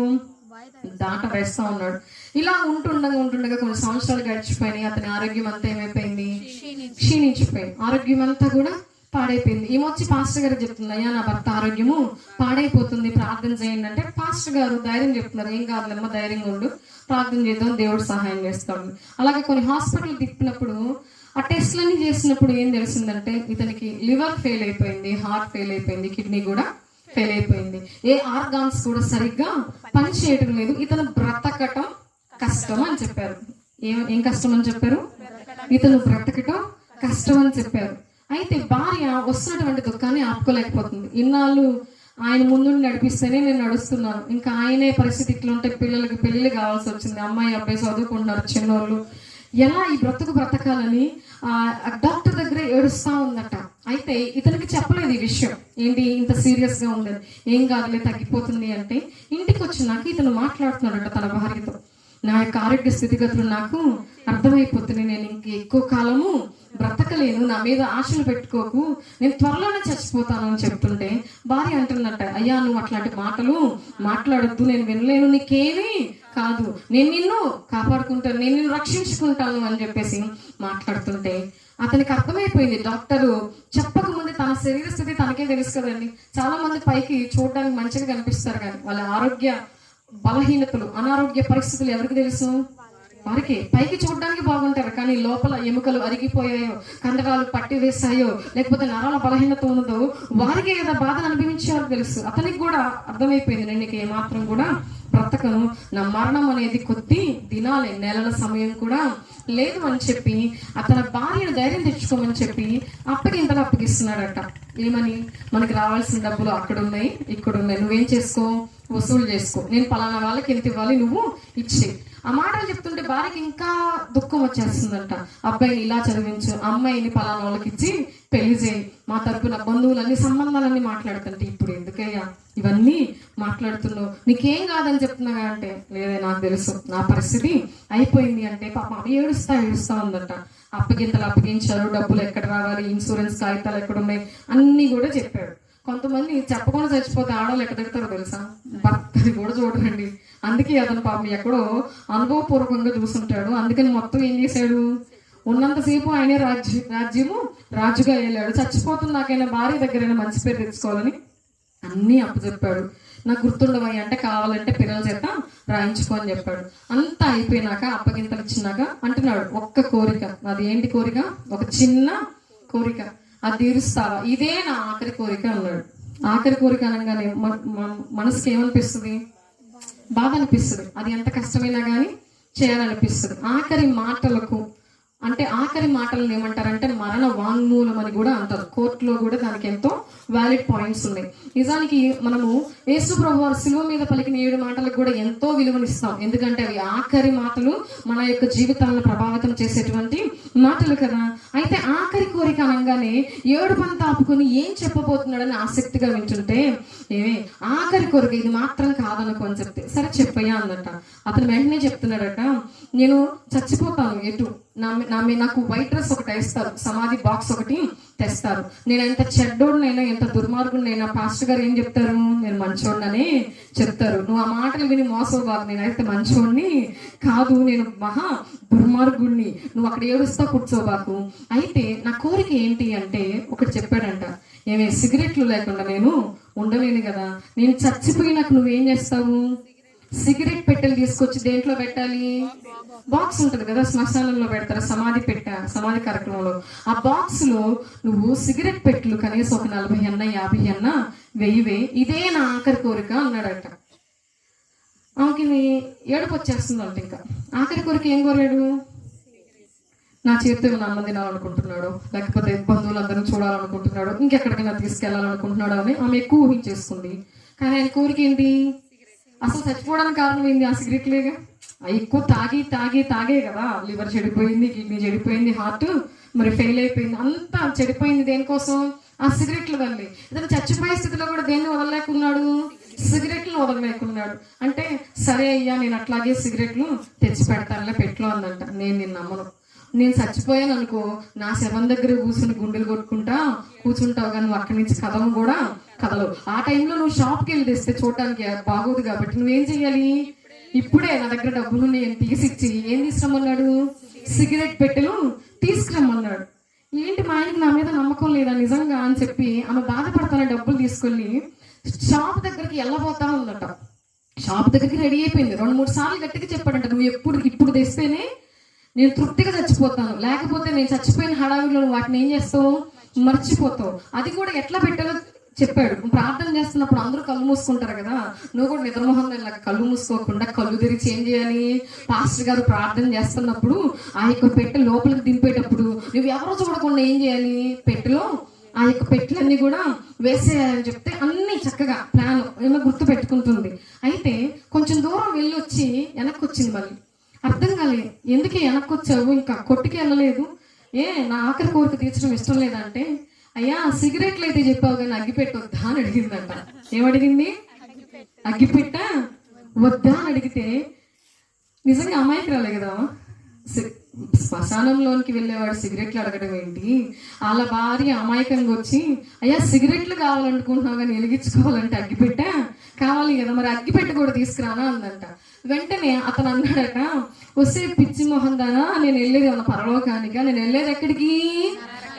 దాట వేస్తా ఉన్నాడు. ఇలా ఉంటుండగా కొన్ని సంవత్సరాలు గడిచిపోయినాయి. అతని ఆరోగ్యం అంతా ఏమైపోయింది, క్షీణించిపోయింది. ఆరోగ్యం అంతా కూడా పాడైపోయింది. ఈమె పాస్టర్ గారికి చెప్తుంది, అయ్యా నా భర్త ఆరోగ్యము పాడైపోతుంది, ప్రార్థన చేయండి అంటే పాస్టర్ గారు ధైర్యం చెప్తున్నారు, ఏం కాదులేమ్మా ధైర్యంగా ఉండు, ప్రార్థన చేద్దాం, దేవుడు సహాయం చేస్తాడు. అలాగే కొన్ని హాస్పిటల్ తిప్పినప్పుడు ఆ టెస్ట్లన్నీ చేసినప్పుడు ఏం తెలిసిందంటే ఇతనికి లివర్ ఫెయిల్ అయిపోయింది, హార్ట్ ఫెయిల్ అయిపోయింది, కిడ్నీ కూడా ఫెయిల్ అయిపోయింది, ఏ ఆర్గాన్స్ కూడా సరిగ్గా పని చేయడం లేదు, ఇతను బ్రతకటం కష్టం అని చెప్పారు. ఏం కష్టం అని చెప్పారు? ఇతను బ్రతకటం కష్టం అని చెప్పారు. అయితే భార్య వస్తున్నటువంటి దుఃఖాన్ని ఆపుకోలేకపోతుంది. ఇన్నాళ్ళు ఆయన ముందు నడిపిస్తేనే నేను నడుస్తున్నాను, ఇంకా ఆయనే పరిస్థితి ఇట్లా ఉంటే పిల్లలకి పెళ్లి కావాల్సి వచ్చింది, అమ్మాయి అబ్బాయి చదువుకుంటున్నారు చిన్నోళ్ళు, ఎలా ఈ బ్రతకాలని డాక్టర్ దగ్గర ఏడుస్తా ఉందట. అయితే ఇతనికి చెప్పలేదు ఈ విషయం, ఏంటి ఇంత సీరియస్ గా ఉందని. ఏం కాదులే తగ్గిపోతుంది అంటే ఇంటికి వచ్చినాక ఇతను మాట్లాడుతున్నాడట తన భార్యతో, నా యొక్క ఆరోగ్య స్థితిగతులు నాకు అర్థమైపోతుంది, నేను ఇంక ఎక్కువ కాలము బ్రతకలేను, నా మీద ఆశలు పెట్టుకోకు, నేను త్వరలోనే చచ్చిపోతాను అని చెప్తుంటే భార్య అంటున్నట్ట, అయ్యా నువ్వు అట్లాంటి మాటలు మాట్లాడొద్దు, నేను వినలేను, నీకేమీ కాదు, నేను నిన్ను కాపాడుకుంటాను, నేను నిన్ను రక్షించుకుంటాను అని చెప్పేసి మాట్లాడుతుంటే అతనికి అర్థమైపోయింది. డాక్టరు చెప్పకముందే తన శరీర స్థితి తనకే తెలుసు కదండి. చాలా మంది పైకి చూడడానికి మంచిగా కనిపిస్తారు కానీ వాళ్ళ ఆరోగ్య బలహీనతలు, అనారోగ్య పరిస్థితులు ఎవరికి తెలుసు? వారికి. పైకి చూడడానికి బాగుంటారు కానీ లోపల ఎముకలు అరిగిపోయాయో, కండరాలు పట్టి వేసాయో, లేకపోతే నరాల బలహీనత ఉన్నదో వారికి ఏదో బాధను అనుభవించేవారు తెలుసు. అతనికి కూడా అర్థమైపోయింది, నేను నీకు ఏమాత్రం కూడా బ్రతకను, నా మరణం అనేది కొద్ది దినాలే, నెలల సమయం కూడా లేదు అని చెప్పి అతని భార్యను ధైర్యం తెచ్చుకోమని చెప్పి అప్పగింతలు అప్పగిస్తున్నాడట. ఏమని? మనకి రావాల్సిన డబ్బులు అక్కడ ఉన్నాయి, ఇక్కడ ఉన్నాయి, నువ్వేం చేసుకో, వసూలు చేసుకో, నేను పలానా వాళ్ళకి ఎంత ఇవ్వాలి నువ్వు ఇచ్చే. ఆ మాటలు చెప్తుంటే భార్యకి ఇంకా దుఃఖం వచ్చేస్తుందంట. అబ్బాయిని ఇలా చదివించు, అమ్మాయిని పలానా వాళ్ళకి ఇచ్చి పెళ్లి చేయి, మా తరపున బంధువులన్నీ సంబంధాలన్నీ మాట్లాడుతుంటే ఇప్పుడు ఎందుకయ్యా ఇవన్నీ మాట్లాడుతున్నావు, నీకేం కాదని చెప్తున్నా అంటే లేదే నాకు తెలుసు నా పరిస్థితి అయిపోయింది అంటే పాప ఏడుస్తా ఉందట. అప్పగింతలు అప్పగించారు, డబ్బులు ఎక్కడ రావాలి, ఇన్సూరెన్స్ కాగితాలు ఎక్కడ ఉన్నాయి అన్ని కూడా చెప్పాడు. కొంతమంది చెప్పకుండా చచ్చిపోతే ఆడవాళ్ళు ఎక్కడ దిగుతారో తెలుసా? భర్తది కూడా చూడండి. అందుకే అతను పాపం ఎక్కడో అనుభవపూర్వకంగా చూస్తుంటాడు. అందుకని మొత్తం ఏం చేశాడు, ఉన్నంతసేపు ఆయనే రాజ్యము రాజుగా వెళ్ళాడు. చచ్చిపోతున్నాకైనా భార్య దగ్గరైనా మంచి పేరు తెచ్చుకోవాలని అన్ని అప్పచెప్పాడు. నాకు గుర్తుండవయ్య అంటే కావాలంటే పిల్లల చేత రాయించుకో అని చెప్పాడు. అంతా అయిపోయినాక అప్పగింతలు ఇచ్చినాక అంటున్నాడు, ఒక్క కోరిక, అది ఏంటి కోరిక? ఒక చిన్న కోరిక, అది తీరుస్తావా? ఇదే నా ఆఖరి కోరిక అన్నాడు. ఆఖరి కోరిక అనగానే మనసుకి ఏమనిపిస్తుంది? బాధ అనిపిస్తుంది. అది ఎంత కష్టమైనా కానీ చేయాలనిపిస్తుంది. ఆఖరి మాటలకు అంటే ఆఖరి మాటలను ఏమంటారంటే మరణ వాంగ్మూలం అని కూడా అంటారు. కోర్టులో కూడా దానికి ఎంతో వ్యాలిడ్ పాయింట్స్ ఉన్నాయి. నిజానికి మనము యేసు ప్రభువు వారు శిలువ మీద పలికిన 7 మాటలకు కూడా ఎంతో విలువనిస్తాం. ఎందుకంటే అవి ఆఖరి మాటలు, మన యొక్క జీవితాలను ప్రభావితం చేసేటువంటి మాటలు కదా. అయితే ఆఖరి కోరిక అనగానే ఏడుపంతా ఆపుకొని ఏం చెప్పబోతున్నాడని ఆసక్తిగా వింటుంటే ఏమే ఆఖరి కోరిక ఇది మాత్రం కాదనుకో అని చెప్తే సరే చెప్పయ్యా అందట. అతను వెంటనే చెప్తున్నాడట, నేను చచ్చిపోతాను, ఎటు నాకు వైట్ డ్రెస్ ఒకటి వేస్తారు, సమాధి బాక్స్ ఒకటి తెస్తారు, నేను ఎంత చెడ్డోడినైనా ఎంత దుర్మార్గుడినైనా పాస్టర్ గారు ఏం చెప్తారు, నేను మంచోడినని చెప్తారు. నువ్వు ఆ మాటలు విని మోసపోబాకు, నేనైతే మంచోడిని కాదు, నేను మహా దుర్మార్గుడిని, నువ్వు అక్కడ ఏడుస్తా కూర్చోబాకు. అయితే నా కోరిక ఏంటి అంటే ఒకటి చెప్పాడంట, ఏమే సిగరెట్లు లేకుండా నేను ఉండలేను కదా, నేను చచ్చిపోయినాక నువ్వేం చేస్తావు? సిగరెట్ పెట్టెలు తీసుకొచ్చి దేంట్లో పెట్టాలి? బాక్స్ ఉంటది కదా, శ్మశానంలో పెడతారు, సమాధి కార్యక్రమంలో. ఆ బాక్స్ లో నువ్వు సిగరెట్ పెట్టెలు కనీసం ఒక 40 అన్నా 50 అన్నా వెయ్యివే, ఇదే నా ఆఖరి కోరిక అన్నాడట. ఆమెకి ఏడుపు వచ్చేస్తుందంట. ఇంకా ఆఖరి కోరిక ఏం కోరాడు? నా చేతితో నా అన్నం తినాలనుకుంటున్నాడు, లేకపోతే బంధువులందరూ చూడాలనుకుంటున్నాడు, ఇంకెక్కడికైనా తీసుకెళ్లాలనుకుంటున్నాడు అని ఆమె ఎక్కువ ఊహించేసుకుంది. కానీ ఆయన కోరిక ఏంటి? అసలు చచ్చిపోవడానికి కారణం ఏంది? ఆ సిగరెట్లేగా. ఎక్కువ తాగే కదా లివర్ చెడిపోయింది, కిడ్నీ చెడిపోయింది, హార్ట్ మరి ఫెయిల్ అయిపోయింది, అంతా చెడిపోయింది. దేనికోసం? ఆ సిగరెట్ల వల్లే. ఇతను చచ్చిపోయే స్థితిలో కూడా దేన్ని వదలలేకున్నాడు? సిగరెట్లు వదలలేకున్నాడు. అంటే సరే అయ్యా నేను అట్లాగే సిగరెట్లు తెచ్చి పెడతానులే పెట్లో అందంట. నేను నిన్ను నమ్మను, నేను చచ్చిపోయాను అనుకో నా శవం దగ్గర కూర్చుని గుండెలు కొట్టుకుంటా కూర్చుంటావు కానీ నువ్వు అక్కడి నుంచి కదము కూడా కదలవు. ఆ టైంలో నువ్వు షాప్కి వెళ్ళి తెస్తే చూడటానికి బాగోదు కాబట్టి నువ్వేం చెయ్యాలి? ఇప్పుడే నా దగ్గర డబ్బులు నేను తీసిచ్చి ఏం తీసుకురమ్మన్నాడు? సిగరెట్ పెట్టెలు తీసుకురమ్మన్నాడు. ఏంటి మా ఆయనకి నా మీద నమ్మకం లేదా నిజంగా అని చెప్పి ఆమె బాధపడతానే డబ్బులు తీసుకెళ్ళి షాప్ దగ్గరికి వెళ్ళబోతా ఉందట. షాప్ దగ్గరికి రెడీ అయిపోయింది. 2-3 సార్లు గట్టిగా చెప్పాడంట, నువ్వు ఇప్పుడు తెస్తేనే నేను తృప్తిగా చచ్చిపోతాను, లేకపోతే నేను చచ్చిపోయిన హడావిడిలో వాటిని ఏం చేస్తావు, మర్చిపోతావు. అది కూడా ఎట్లా పెట్టాలో చెప్పాడు. ప్రార్థన చేస్తున్నప్పుడు అందరూ కళ్ళు మూసుకుంటారు కదా, నువ్వు కూడా నిద్రమోహం కళ్ళు మూసుకోకుండా కళ్ళు తెరిచి ఏం చేయాలి, పాస్టర్ గారు ప్రార్థన చేస్తున్నప్పుడు ఆ యొక్క పెట్టె లోపలికి దింపేటప్పుడు నువ్వు ఎవరో చూడకుండా ఏం చేయాలి, పెట్టెలో ఆ యొక్క పెట్టెలన్నీ కూడా వేసేయాలని చెప్తే అన్ని చక్కగా ప్లాన్ ఏమో గుర్తు పెట్టుకుంటుంది. అయితే కొంచెం దూరం వెళ్ళి వచ్చి వెనక్కి వచ్చింది. మళ్ళీ అర్థం కాలేదు, ఎందుకే వెనక్కి వచ్చావు, ఇంకా కొట్టుకి వెళ్ళలేదు, నా ఆఖరి కోరిక తీర్చడం ఇష్టం లేదంటే, అయ్యా సిగరెట్లు అయితే చెప్పావు కానీ అగ్గిపెట్ట వద్దా అని అడిగిందంట. ఏమడిగింది, అగ్గిపెట్ట వద్దా అని అడిగితే నిజంగా అమాయకురాలే కదా. శ్మశానంలోనికి వెళ్ళేవాడు సిగరెట్లు అడగడం ఏంటి, వాళ్ళ భార్య అమాయకంగా వచ్చి అయ్యా సిగరెట్లు కావాలనుకుంటున్నావు కానీ వెలిగించుకోవాలంటే అగ్గిపెట్ట కావాలి కదా, మరి అగ్గిపెట్ట కూడా తీసుకురానా అందంట. వెంటనే అతను అన్నాడట, వస్తే పిచ్చి మొహం దానా, నేను వెళ్ళేది ఏమన్నా పరలోకానికా, నేను వెళ్ళేది ఎక్కడికి,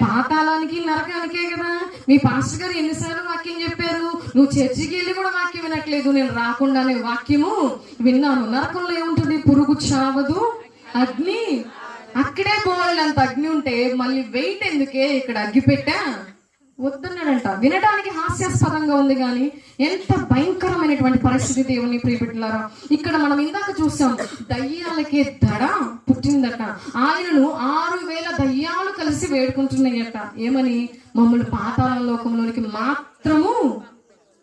పాతాళానికి నరకానికే కదా. మీ పాస్టర్ గారు ఎన్నిసార్లు వాక్యం చెప్పారు, నువ్వు చర్చికి వెళ్ళి కూడా వాక్యం వినట్లేదు. నేను రాకుండానే వాక్యము విన్నాను. నరకంలో ఏముంటుంది, పురుగు చావదు, అగ్ని, అక్కడే పోవాలంత అగ్ని ఉంటే మళ్ళీ వెయిట్ ఎందుకే, ఇక్కడ అగ్గి పెట్టా వద్దన్నాడంట. వినడానికి హాస్యాస్పదంగా ఉంది కానీ ఎంత భయంకరమైనటువంటి పరిస్థితి దేవుని ప్రియబిడ్డలారా. ఇక్కడ మనం ఇందాక చూసాం, దయ్యాలకే దడ పుట్టిందట. ఆయనను 6,000 దయ్యాలు కలిసి వేడుకుంటున్నాయట. ఏమని, మమ్మల్ని పాతాళ లోకంలోనికి మాత్రము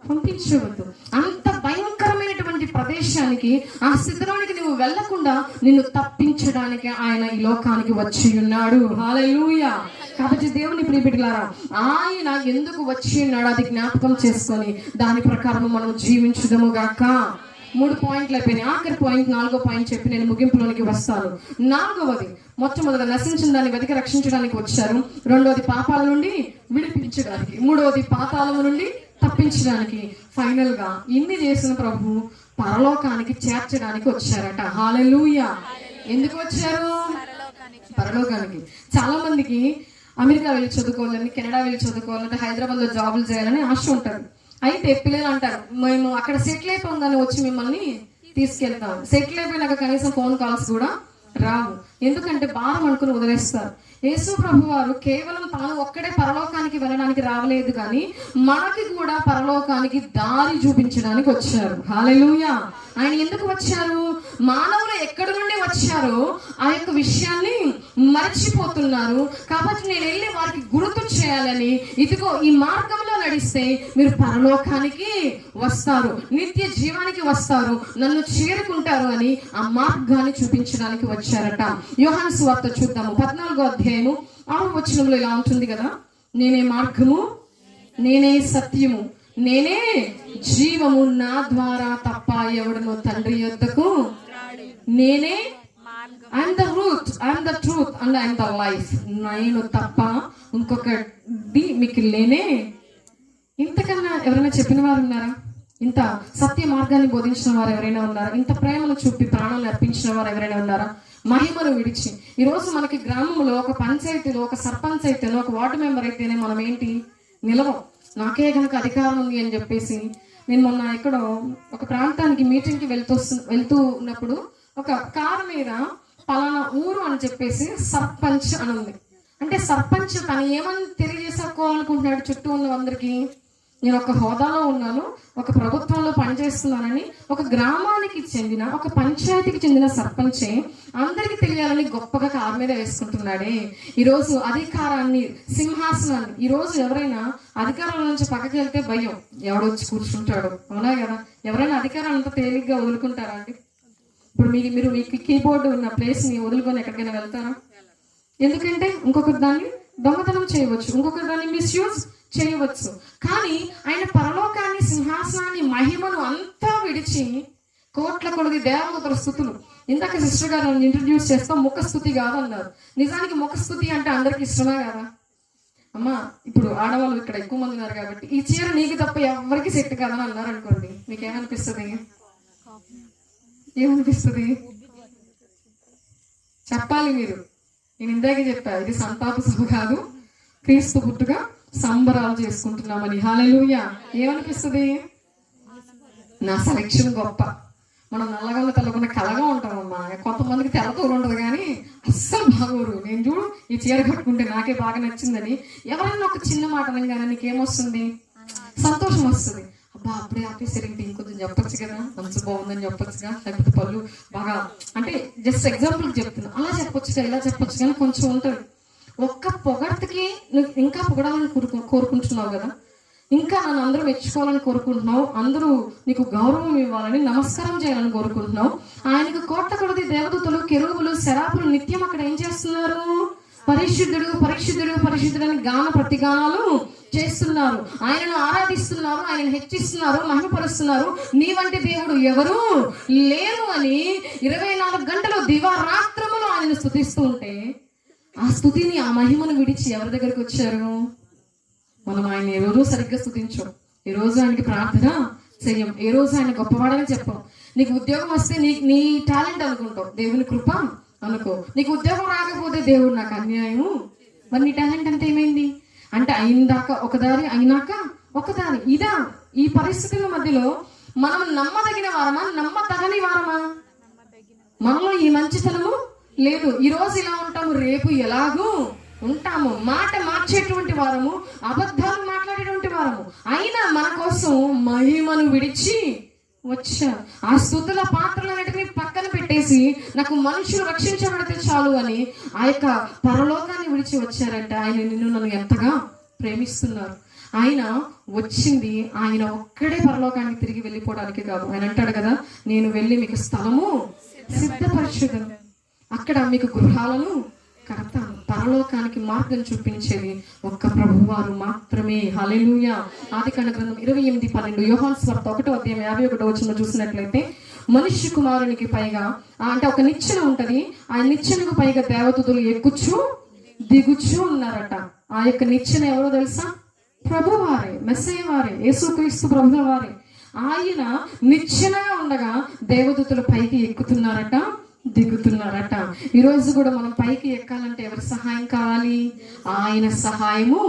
పంపించవద్దు. అంత భయంకరమైనటువంటి ప్రదేశానికి, ఆ స్థితిలోనికి నువ్వు వెళ్లకుండా నిన్ను తప్పించడానికి ఆయన ఈ లోకానికి వచ్చి ఉన్నాడు. హల్లెలూయా. కాబట్టి దేవుని ప్రియబిడ్డలారా, ఆయన ఎందుకు వచ్చి ఉన్నాడు అది జ్ఞాపకం చేసుకొని దాని ప్రకారం మనం జీవించుదము గాక. 3 పాయింట్లు అయిపోయినాయి. ఆఖరి పాయింట్ 4వ పాయింట్ చెప్పి నేను ముగింపులోనికి వస్తాను. 4వది, మొట్టమొదటి నశించిన దాన్ని వెతికి రక్షించడానికి వచ్చారు. 2వది పాపాల నుండి విడిపించడానికి. 3వది పాతాళము నుండి తప్పించడానికి. ఫైనల్ గా ఇన్ని చేసిన ప్రభు పరలోకానికి చేర్చడానికి వచ్చారట. హల్లెలూయా. ఎందుకు వచ్చారు, పరలోకానికి. చాలా మందికి అమెరికా వెళ్ళి చదువుకోవాలని, కెనడా వెళ్ళి చదువుకోవాలంటే, హైదరాబాద్ లో జాబులు చేయాలని ఆశ ఉంటారు. అయితే పిల్లలు అంటారు, మేము అక్కడ సెటిల్ అయిపోగానే వచ్చి మిమ్మల్ని తీసుకెళ్తాం. సెటిల్ అయిపోయినాక కనీసం ఫోన్ కాల్స్ కూడా రావు. ఎందుకంటే భారం అనుకుని వదిలేస్తారు. యేసు ప్రభు వారు కేవలం తాను ఒక్కడే పరలోకానికి వెళ్ళడానికి రావలేదు కానీ మనకి కూడా పరలోకానికి దారి చూపించడానికి వచ్చారు. హల్లెలూయా. ఆయన ఎందుకు వచ్చారు, మానవులు ఎక్కడి నుండి వచ్చారో ఆ యొక్క విషయాన్ని మర్చిపోతున్నారు. కాబట్టి నేను వెళ్ళి వారికి గుర్తు చేయాలని, ఇదిగో ఈ మార్గంలో నడిస్తే మీరు పరలోకానికి వస్తారు, నిత్య జీవానికి వస్తారు, నన్ను చేరుకుంటారు అని ఆ మార్గాన్ని చూపించడానికి వచ్చారట. యోహాను సువార్త చూద్దాము. 14వ అధ్యాయము 6వ వచనంలో ఇలా ఉంటుంది కదా, నేనే మార్గము, నేనే సత్యము, నేనే జీవము, నా ద్వారా తప్ప ఎవడును తండ్రి యొద్దకు, నేనే I'm the route, I'm the truth and I'm the life. నేను తప్ప ఇంకొకటి మీకు లేనే. ఇంతకన్నా ఎవరైనా చెప్పిన వారు ఉన్నారా? ఇంత సత్య మార్గాన్ని బోధించిన వారు ఎవరైనా ఉన్నారా? ఇంత ప్రేమను చూపి ప్రాణాలు అర్పించిన వారు ఎవరైనా ఉన్నారా? మహిమను విడిచి ఈరోజు మనకి గ్రామంలో ఒక పంచాయతీలో ఒక సర్పంచ్ అయితేనో ఒక వార్డు మెంబర్ అయితేనే మనం ఏంటి నిలవం, నాకే కనుక అధికారం ఉంది అని చెప్పేసి. నేను మొన్న ఎక్కడో ఒక ప్రాంతానికి మీటింగ్కి వెళ్తూ ఉన్నప్పుడు ఒక కారు మీద పలానా ఊరు అని చెప్పేసి సర్పంచ్ అని ఉంది. అంటే సర్పంచ్ తను ఏమని తెలియజేసుకోవాలనుకుంటున్నాడు చుట్టూ ఉన్న అందరికి, నేను ఒక హోదాలో ఉన్నాను, ఒక ప్రభుత్వంలో పనిచేస్తున్నానని, ఒక గ్రామానికి చెందిన, ఒక పంచాయతీకి చెందిన సర్పంచే అందరికి తెలియాలని గొప్పగా కారు మీద వేసుకుంటున్నాడే. ఈరోజు అధికారాన్ని, సింహాసనాన్ని, ఈరోజు ఎవరైనా అధికారం నుంచి పక్కకి వెళ్తే భయం, ఎవడొచ్చి కూర్చుంటాడు, అవునా కదా? ఎవరైనా అధికారాన్ని అంత తేలిగ్గా వదులుకుంటారా అండి? ఇప్పుడు మీరు మీ కీబోర్డు ఉన్న ప్లేస్ ని వదులుకొని ఎక్కడికైనా వెళ్తారా? ఎందుకంటే ఇంకొకరు దాన్ని దొంగతనం చేయవచ్చు, ఇంకొకరు దాన్ని మిస్యూజ్ చేయవచ్చు. కానీ ఆయన పరలోకాన్ని, సింహాసనాన్ని, మహిమను అంతా విడిచి కోట్ల కొలది దేవతల స్థుతులు. ఇందాక సిస్టర్ గారు ఇంట్రడ్యూస్ చేస్తాం, ముఖ స్థుతి కాదు అన్నారు. నిజానికి ముఖ స్థుతి అంటే అందరికి ఇష్టమే కదా అమ్మా. ఇప్పుడు ఆడవాళ్ళు ఇక్కడ ఎక్కువ మంది ఉన్నారు కాబట్టి ఈ చీర నీకు తప్ప ఎవరికి సెట్ కాదని అన్నారు అనుకోండి, మీకు ఏమనిపిస్తుంది? ఏమనిపిస్తుంది చెప్పాలి మీరు. నేను ఇందాకే చెప్పా, ఇది సంతాప సభ కాదు, క్రీస్తు పుట్టుక సంబరాలు చేసుకుంటున్నామని. హల్లెలూయా. ఏమనిపిస్తుంది? నా సెలక్షన్ గొప్ప. మనం నల్లగా తెల్లకుండా కలగా ఉంటామమ్మా. కొంతమందికి తెల్లతోలు ఉండదు కానీ అస్సలు బాగోరు. నేను చూడు ఈ చీర కట్టుకుంటే నాకే బాగా నచ్చిందని ఎవరైనా ఒక చిన్న మాట అనగానే నీకేమొస్తుంది? సంతోషం వస్తుంది. అబ్బా అప్పుడే ఆపేసరికి ఇంకొంచెం చెప్పొచ్చు కదా, మంచి బాగుందని చెప్పొచ్చుగా, లేకపోతే పళ్ళు బాగా, అంటే జస్ట్ ఎగ్జాంపుల్ చెప్తున్నా, అలా చెప్పొచ్చుగా, ఇలా చెప్పొచ్చు కానీ కొంచెం ఉంటుంది. ఒక్క పొగడ్తకి నువ్వు ఇంకా పొగడాలని కోరుకుంటున్నావు కదా, ఇంకా నన్ను అందరూ మెచ్చుకోవాలని కోరుకుంటున్నావు, అందరూ నీకు గౌరవం ఇవ్వాలని, నమస్కారం చేయాలని కోరుకుంటున్నావు. ఆయనకు కోట్ల కొలది దేవదూతలు, కెరూబులు, శరాపులు నిత్యం అక్కడ ఏం చేస్తున్నారు? పరిశుద్ధుడు పరిశుద్ధుడు పరిశుద్ధుడు అని గాన ప్రతిగానాలు చేస్తున్నారు. ఆయనను ఆరాధిస్తున్నారు, ఆయనను హెచ్చిస్తున్నారు, మహిమపరుస్తున్నారు. నీ వంటి దేవుడు ఎవరు లేరు అని 24 గంటలు దివారాత్రములు ఆయనను స్తుతిస్తూ ఉంటే, ఆ స్తుతిని, ఆ మహిమను విడిచి ఎవరి దగ్గరికి వచ్చారు? మనం ఆయన ఏ రోజు సరిగ్గా స్తుతించాం, ఏ రోజు ఆయనకి ప్రార్థన చెయ్యం, ఏ రోజు ఆయన గొప్పవాడని చెప్పాం. నీకు ఉద్యోగం వస్తే నీ టాలెంట్ అనుకుంటావు, దేవుని కృప అనుకో. నీకు ఉద్యోగం రాకపోతే దేవుడు నాకు అన్యాయము, మరి నీ టాలెంట్ అంతా ఏమైంది? అంటే అయిందాక ఒకదారి, అయినాక ఒకదారి. ఇదా ఈ పరిస్థితుల మధ్యలో మనం నమ్మదగిన వారమా, నమ్మతగని వారమా? మనలో ఈ మంచితనము లేదు. ఈ రోజు ఇలా ఉంటాము, రేపు ఎలాగూ ఉంటాము. మాట మార్చేటువంటి వారము, అబద్ధాలు మాట్లాడేటువంటి వారము. అయినా మన కోసం మహిమను విడిచి వచ్చారు. ఆ స్తుతుల పాత్రలన్నిటిని పక్కన పెట్టేసి నాకు మనుషులు రక్షించబడితే చాలు అని ఆ యొక్క పరలోకాన్ని విడిచి వచ్చారంటే ఆయన నిన్ను నన్ను ఎంతగా ప్రేమిస్తున్నారు. ఆయన వచ్చింది ఆయన ఒక్కడే పరలోకానికి తిరిగి వెళ్ళిపోవడానికి కాదు. ఆయన అంటాడు కదా, నేను వెళ్ళి మీకు స్థలము సిద్ధపరచుదును, అక్కడ మీకు గృహాలను కడతాను. పరలోకానికి మార్గం చూపించేది ఒక్క ప్రభువారు మాత్రమే. హల్లెలూయా. ఆదికాండ గ్రంథం 28:12, యోహాను సువార్త 1:51 చూసినట్లయితే, మనుష్య కుమారునికి పైగా అంటే ఒక నిచ్చెన ఉంటది, ఆ నిచ్చెనకు పైగా దేవదూతలు ఎక్కుచు దిగుచు ఉన్నారట. ఆ యొక్క నిచ్చెన ఎవరో తెలుసా? ప్రభువారే, మెస్సయ్య వారే, యేసుక్రీస్తు ప్రభుల వారే. ఆయన నిచ్చెనగా ఉండగా దేవదూతలు పైకి ఎక్కుతున్నారట, దిగుతున్నారట. ఈ రోజు కూడా మనం పైకి ఎక్కాలంటే ఎవరి సహాయం కావాలి? ఆయన సహాయము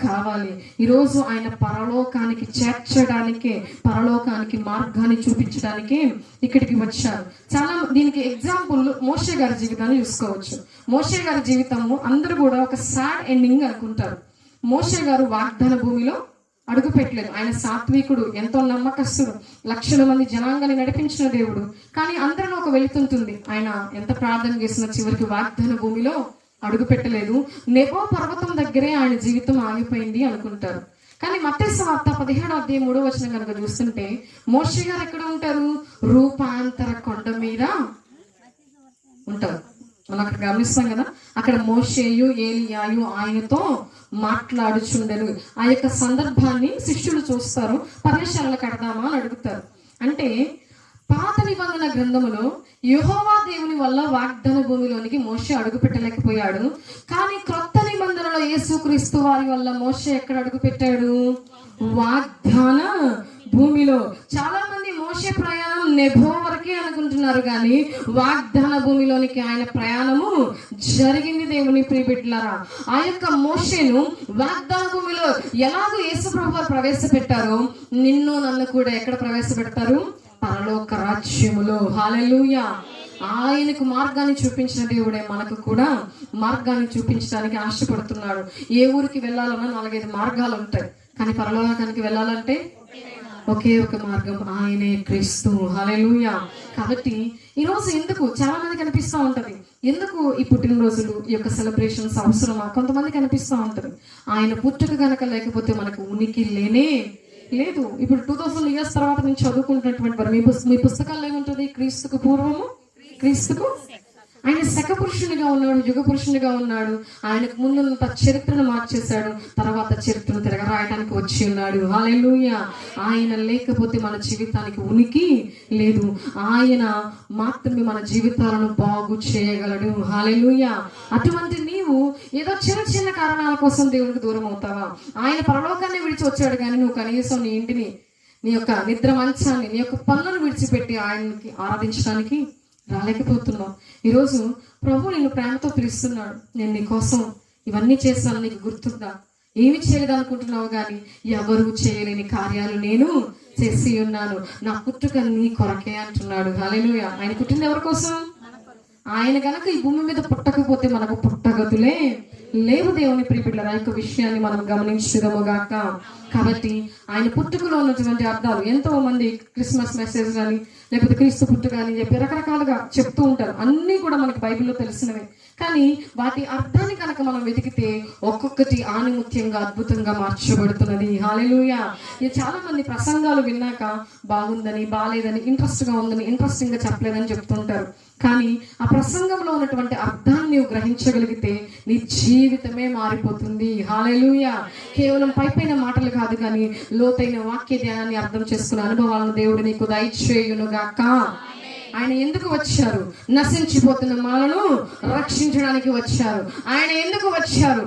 కావాలి. ఈరోజు ఆయన పరలోకానికి చేర్చడానికే, పరలోకానికి మార్గాన్ని చూపించడానికే ఇక్కడికి వచ్చారు. చాలా దీనికి ఎగ్జాంపుల్ మోషే గారి జీవితాన్ని చూసుకోవచ్చు. మోషే గారి జీవితము అందరూ కూడా ఒక సాడ్ ఎండింగ్ అనుకుంటారు. మోషే గారు వాగ్దాన భూమిలో అడుగు పెట్టలేదు. ఆయన సాత్వికుడు, ఎంతో నమ్మకస్తుడు, లక్షల మంది జనాంగాన్ని నడిపించిన దేవుడు. కానీ అందరిలో ఒక వెళుతుంటుంది. ఆయన ఎంత ప్రార్థన చేసిన చివరికి వాగ్దాన భూమిలో అడుగు పెట్టలేదు. నెబో పర్వతం దగ్గరే ఆయన జీవితం ఆగిపోయింది అనుకుంటారు. కానీ మత్తయి సువార్త 17:3 కనుక చూస్తుంటే మోషే గారు ఎక్కడ ఉంటారు? రూపాంతర కొండ మీద ఉంటారు. మనం అక్కడ గమనిస్తాం కదా, అక్కడ మోషేయు ఏలియాయు ఆయనతో మాట్లాడుచుండెను. ఆ యొక్క సందర్భాన్ని శిష్యులు చూస్తారు, పర్ణశాలలో కడదామా అని అడుగుతారు. అంటే పాత నిబంధన గ్రంథములో యెహోవా దేవుని వల్ల వాగ్దాన భూమిలోనికి మోషే అడుగు పెట్టలేకపోయాడు. కానీ క్రొత్త నిబంధనలో యేసుక్రీస్తు వారి వల్ల మోషే ఎక్కడ అడుగు పెట్టాడు? వాగ్దాన భూమిలో. చాలా మంది మోషే ప్రయాణం నెబో వరకే అనుకుంటున్నారు, కానీ వాగ్దాన భూమిలోనికి ఆయన ప్రయాణము జరిగింది. దేవుని ప్రియబిడ్డలారా, ఆ యొక్క మోషేను వాగ్దాన భూమిలో ఎలాగో యేసు ప్రభువు ప్రవేశపెట్టారో నిన్ను నన్ను కూడా ఎక్కడ ప్రవేశపెడతారు? పరలోక రాజ్యములో. హల్లెలూయా. ఆయనకు మార్గాన్ని చూపించిన దేవుడే మనకు కూడా మార్గాన్ని చూపించడానికి ఆశపడుతున్నాడు. ఏ ఊరికి వెళ్ళాలన్నా 4-5 మార్గాలు ఉంటాయి, కానీ పరలోకానికి వెళ్ళాలంటే ఒకే ఒక మార్గం, ఆయనే క్రీస్తు. హల్లెలూయా. కాబట్టి ఈరోజు ఎందుకు చాలా మందికి అనిపిస్తూ ఉంటది, ఎందుకు ఈ పుట్టినరోజులు, ఈ యొక్క సెలబ్రేషన్స్ అవసరమా? కొంతమందికి అనిపిస్తూ ఉంటది, ఆయన పుట్టుక కనుక లేకపోతే మనకు ఉనికి లేనే లేదు. ఇప్పుడు 2000 years తర్వాత నేను చదువుకుంటున్నటువంటి వారు మీ పుస్తకాల్లో ఏముంటుంది? క్రీస్తుకు పూర్వము, క్రీస్తుకు ఆయన శక పురుషునిగా ఉన్నాడు, యుగ పురుషునిగా ఉన్నాడు. ఆయనకు ముందున్న చరిత్రను మార్చేశాడు, తర్వాత చరిత్రను తిరగరాయడానికి వచ్చి ఉన్నాడు. హల్లెలూయా. ఆయన లేకపోతే మన జీవితానికి ఉనికి లేదు. ఆయన మాత్రమే మన జీవితాలను బాగు చేయగలడు. హల్లెలూయా. అటువంటి నీవు ఏదో చిన్న చిన్న కారణాల కోసం దేవునికి దూరం అవుతావా? ఆయన పరలోకాన్ని విడిచి వచ్చాడు, కానీ నువ్వు కనీసం నీ ఇంటిని, నీ యొక్క నిద్ర మంచాన్ని, నీ యొక్క పనులను విడిచిపెట్టి ఆయనకి ఆరాధించడానికి రాలేకపోతున్నావు. ఈరోజు ప్రభు నిన్ను ప్రేమతో పిలుస్తున్నాడు. నేను నీ కోసం ఇవన్నీ చేస్తాను, నీకు గుర్తుందా? ఏమి చేయలేదు అనుకుంటున్నావు కానీ ఎవరు చేయలేని కార్యాలు నేను చేసి ఉన్నాను, నా పుట్టుక నీ కొరకే అంటున్నాడు. హల్లెలూయా. ఆయన పుట్టింది ఎవరి కోసం? ఆయన కనుక ఈ భూమి మీద పుట్టకపోతే మనకు పుట్టగతులే లేవు. దేవుని ప్రియబిడ్డలారా, ఈ యొక్క విషయాన్ని మనం గమనించుదాము గాక. కాబట్టి ఆయన పుట్టుకలో ఉన్నటువంటి అర్థాలు, ఎంతో మంది క్రిస్మస్ మెసేజ్ అని లేకపోతే క్రీస్తు పుట్టుక అని చెప్పి రకరకాలుగా చెప్తూ ఉంటారు. అన్నీ కూడా మనకి బైబిల్లో తెలిసినవే. కానీ వాటి అర్థాన్ని కనుక మనం వెతికితే ఒక్కొక్కటి ఆనిముత్యంగా అద్భుతంగా మార్చబడుతున్నది. హల్లెలూయా. చాలా మంది ప్రసంగాలు విన్నాక బాగుందని, బాలేదని, ఇంట్రెస్ట్ గా ఉందని, ఇంట్రెస్టింగ్ గా చెప్పలేదని చెప్తుంటారు. కానీ ఆ ప్రసంగంలో ఉన్నటువంటి అర్థాన్ని నువ్వు గ్రహించగలిగితే నీ జీవితమే మారిపోతుంది. హల్లెలూయా. కేవలం పైపైన మాటలు కాదు కానీ లోతైన వాక్య ధ్యానాన్ని అర్థం చేసుకున్న అనుభవాలను దేవుడు నీకు దయచేయునుగాక. ఆయన ఎందుకు వచ్చారు? నశించిపోతున్న మనలను రక్షించడానికి వచ్చారు. ఆయన ఎందుకు వచ్చారు?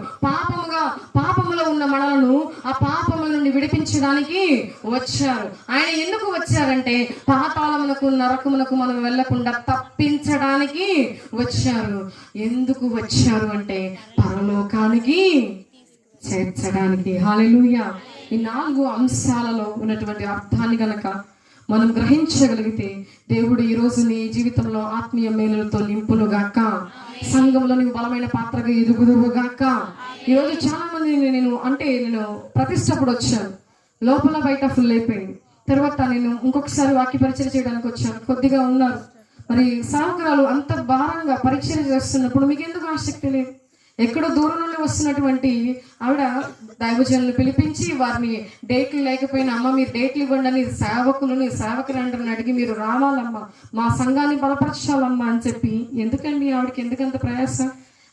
పాపములో ఉన్న మనలను ఆ పాపముల నుండి విడిపించడానికి వచ్చారు. ఆయన ఎందుకు వచ్చారంటే పాతాళమునకు, నరకమునకు మనం వెళ్లకుండా తప్పించడానికి వచ్చారు. ఎందుకు వచ్చారు అంటే పరలోకానికి చేర్చడానికి. హల్లెలూయా. ఈ 4 అంశాలలో ఉన్నటువంటి అర్థాన్ని గనక మనం గ్రహించగలిగితే దేవుడు ఈ రోజు నీ జీవితంలో ఆత్మీయ మేలులతో నింపునుగాక. సంఘంలో నీవు బలమైన పాత్రగా ఎదుగుదువుగాక. ఈరోజు చాలా మంది నేను ప్రతిష్టప్పుడు వచ్చాను, లోపల బయట ఫుల్ అయిపోయింది. తర్వాత నేను ఇంకొకసారి వాక్య పరిచయం చేయడానికి వచ్చాను, కొద్దిగా ఉన్నారు. మరి సావుకురాలు అంత భారంగా పరిచయం చేస్తున్నప్పుడు మీకు ఎందుకు ఆసక్తి లేదు? ఎక్కడో దూరం నుండి వస్తున్నటువంటి ఆవిడ దైవజనులు పిలిపించి వారిని డేట్లు లేకపోయినా, అమ్మ మీరు డేట్లు ఇవ్వండి అని సేవకులందరిని అడిగి మీరు రావాలమ్మా, మా సంఘాన్ని బలపరచాలమ్మా అని చెప్పి. ఎందుకండి ఆవిడకి ఎందుకంత ప్రయాస?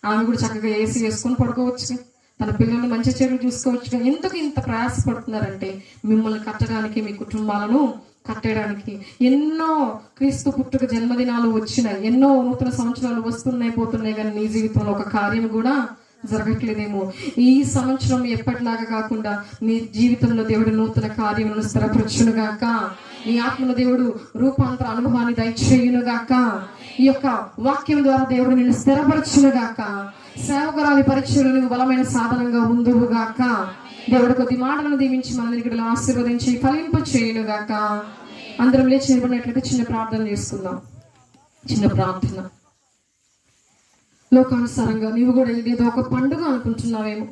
ఆమె కూడా చక్కగా ఏసీ వేసుకొని పడుకోవచ్చు, తన పిల్లల్ని మంచి చెడు చూసుకోవచ్చు. ఎందుకు ఇంత ప్రయాస పడుతున్నారంటే మిమ్మల్ని కట్టడానికి, మీ కుటుంబాలను కట్టడానికి. ఎన్నో క్రీస్తు పుట్టుక జన్మదినాలు వచ్చినాయి, ఎన్నో నూతన సంవత్సరాలు వస్తున్నాయి పోతున్నాయి, కానీ నీ జీవితంలో ఒక కార్యం కూడా జరగట్లేదేమో. ఈ సంవత్సరం ఎప్పటిలాగా కాకుండా నీ జీవితంలో దేవుడు నూతన కార్యములను స్థిరపరచునుగాక. నీ ఆత్మలో దేవుడు రూపాంతర అనుభవాన్ని దయచేయునుగాక. ఈ యొక్క వాక్యం ద్వారా దేవుడు నిన్ను స్థిరపరచునుగాక. సేవకురాలి పరీక్షలు నువ్వు బలమైన సాధనంగా ఉందువుగాక. దేవుడు కొద్ది మాటలను దీవించి మన ఇక్కడ ఆశీర్వదించి ఫలింప చేయునుగాక. అందరం లేచి నిలబడినట్లయితే చిన్న ప్రార్థన చేసుకుందాం. చిన్న ప్రార్థన. లోకానుసారంగా నీవు కూడా ఇదేదో ఒక పండుగ అనుకుంటున్నావేమో,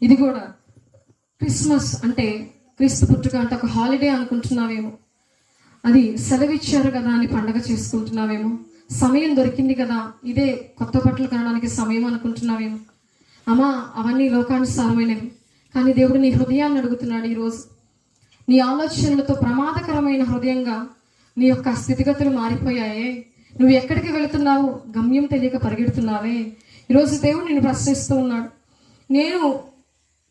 ఇది కూడా క్రిస్మస్ అంటే, క్రీస్తు పుట్టుక అంటే ఒక హాలిడే అనుకుంటున్నావేమో, అది సెలవిచ్చారు కదా అని పండుగ చేసుకుంటున్నావేమో, సమయం దొరికింది కదా ఇదే కొత్త బట్టలు కొనడానికి సమయం అనుకుంటున్నావేమో. అమ్మా, అవన్నీ లోకానుసారమైనవి. కానీ దేవుడు నీ హృదయాన్ని అడుగుతున్నాడు ఈరోజు. నీ ఆలోచనలతో ప్రమాదకరమైన హృదయంగా నీ యొక్క స్థితిగతులు మారిపోయాయే. నువ్వు ఎక్కడికి వెళుతున్నావు? గమ్యం తెలియక పరిగెడుతున్నావే. ఈరోజు దేవుడు నిన్ను ప్రశ్నిస్తూ ఉన్నాడు. నేను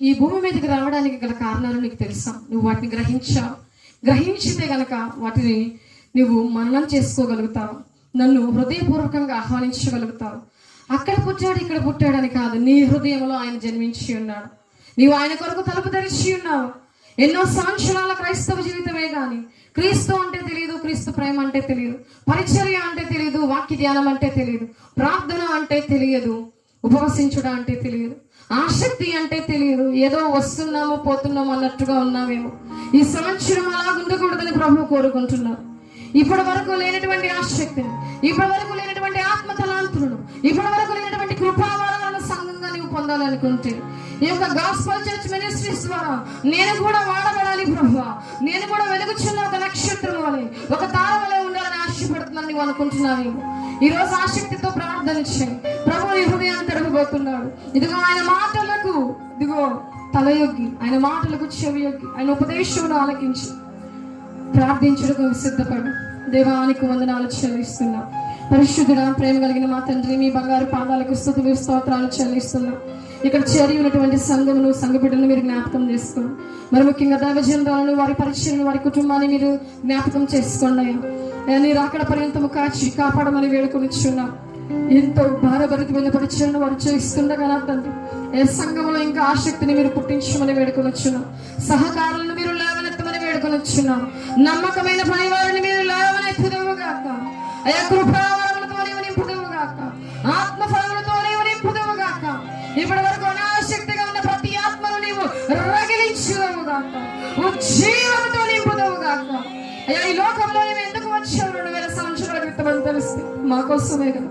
ఈ భూమి మీదకి రావడానికి గల కారణాలు నీకు తెలుసా? నువ్వు వాటిని గ్రహించితే గనక వాటిని నువ్వు మననం చేసుకోగలుగుతావు, నన్ను హృదయపూర్వకంగా ఆహ్వానించగలుగుతావు. అక్కడ పుట్టాడు ఇక్కడ పుట్టాడని కాదు, నీ హృదయంలో ఆయన జన్మించి ఉన్నాడు. నీవు ఆయన కొరకు తలుపు తెరిచి ఉన్నావు. ఎన్నో సంవత్సరాల క్రైస్తవ జీవితమే కానీ క్రీస్తు అంటే తెలియదు, క్రీస్తు ప్రేమ అంటే తెలియదు, పరిచర్య అంటే తెలియదు, వాక్య ధ్యానం అంటే తెలియదు, ప్రార్థన అంటే తెలియదు, ఉపవసించుట అంటే తెలియదు, ఆసక్తి అంటే తెలియదు. ఏదో వస్తున్నాము పోతున్నాము అన్నట్టుగా ఉన్నామేమో. ఈ సంవత్సరం అలా ఉండకూడదని ప్రభువు కోరుకుంటున్నారు. ఇప్పటి వరకు లేనటువంటి ఆసక్తిని, ఇప్పటి వరకు లేనటువంటి ఆత్మ తలాంతులను, ఇప్పటి వరకు లేనటువంటి కృపావరాలను సంఘంగా నీవు పొందాలనుకుంటే ఈ యొక్క గాస్పల్ చర్చ్ మినిస్ట్రీస్ ద్వారా నేను కూడా వాడబడాలి ప్రభువా, నేను కూడా వెలుగుచున్న ఒక నక్షత్రం వలె, ఒక తార వలె ఉండాలని ఆశపడుతున్నాను నీవు అనుకుంటున్నాను. ఈ రోజు ఆసక్తితో ప్రార్థన చేయి. ప్రభు నీ హృదయాన్ని తెరవబోతున్నాడు. ఇదిగో ఆయన మాటలకు తలయొగ్గి, ఆయన మాటలకు చెవియొగ్గి, ఆయన ఉపదేశమును ఆలకించి ప్రార్థించడానికి సిద్ధపడు. దేవానికి వందనాలు చెల్లిస్తున్నా. పరిశుద్ధుడా, ప్రేమ కలిగిన మా తండ్రి, మీ బంగారు పాదాలకు స్తుతులు స్తోత్రాలు చెల్లిస్తున్నా. ఇక్కడ చేరి ఉన్నటువంటి సంఘమును, సంఘ బిడ్డలను మీరు జ్ఞాపకం చేసుకోండి. మరి ముఖ్యంగా దైవజనులను, వారి పరిచయం, వారి కుటుంబాన్ని మీరు జ్ఞాపకం చేసుకోండి. నేను అక్కడ పర్యంతము కాపాడమని వేడుకొనిచున్నా. ఎంతో భారభరితమైన పరిచయను వారు చేస్తుండగా నా తండ్రి, ఏ సంఘంలో ఇంకా ఆసక్తిని మీరు పుట్టించమని వేడుకొనిచున్నాం. సహకారులను మీరు లేవనెత్తమని వేడుకొనిచున్నాం. నమ్మకమైన పని వారిని మీరు లేవనెత్తుదువుగాక. అయా కృపావరములతో నీవు నింపుదువుగాక, ఆత్మఫలములతో నీవు నింపుదువుగాక. ఇప్పటి వరకు అనాసక్తిగా ఉన్న ప్రతి ఆత్మను నీవు ఇస్తే మా కోసమే కదా,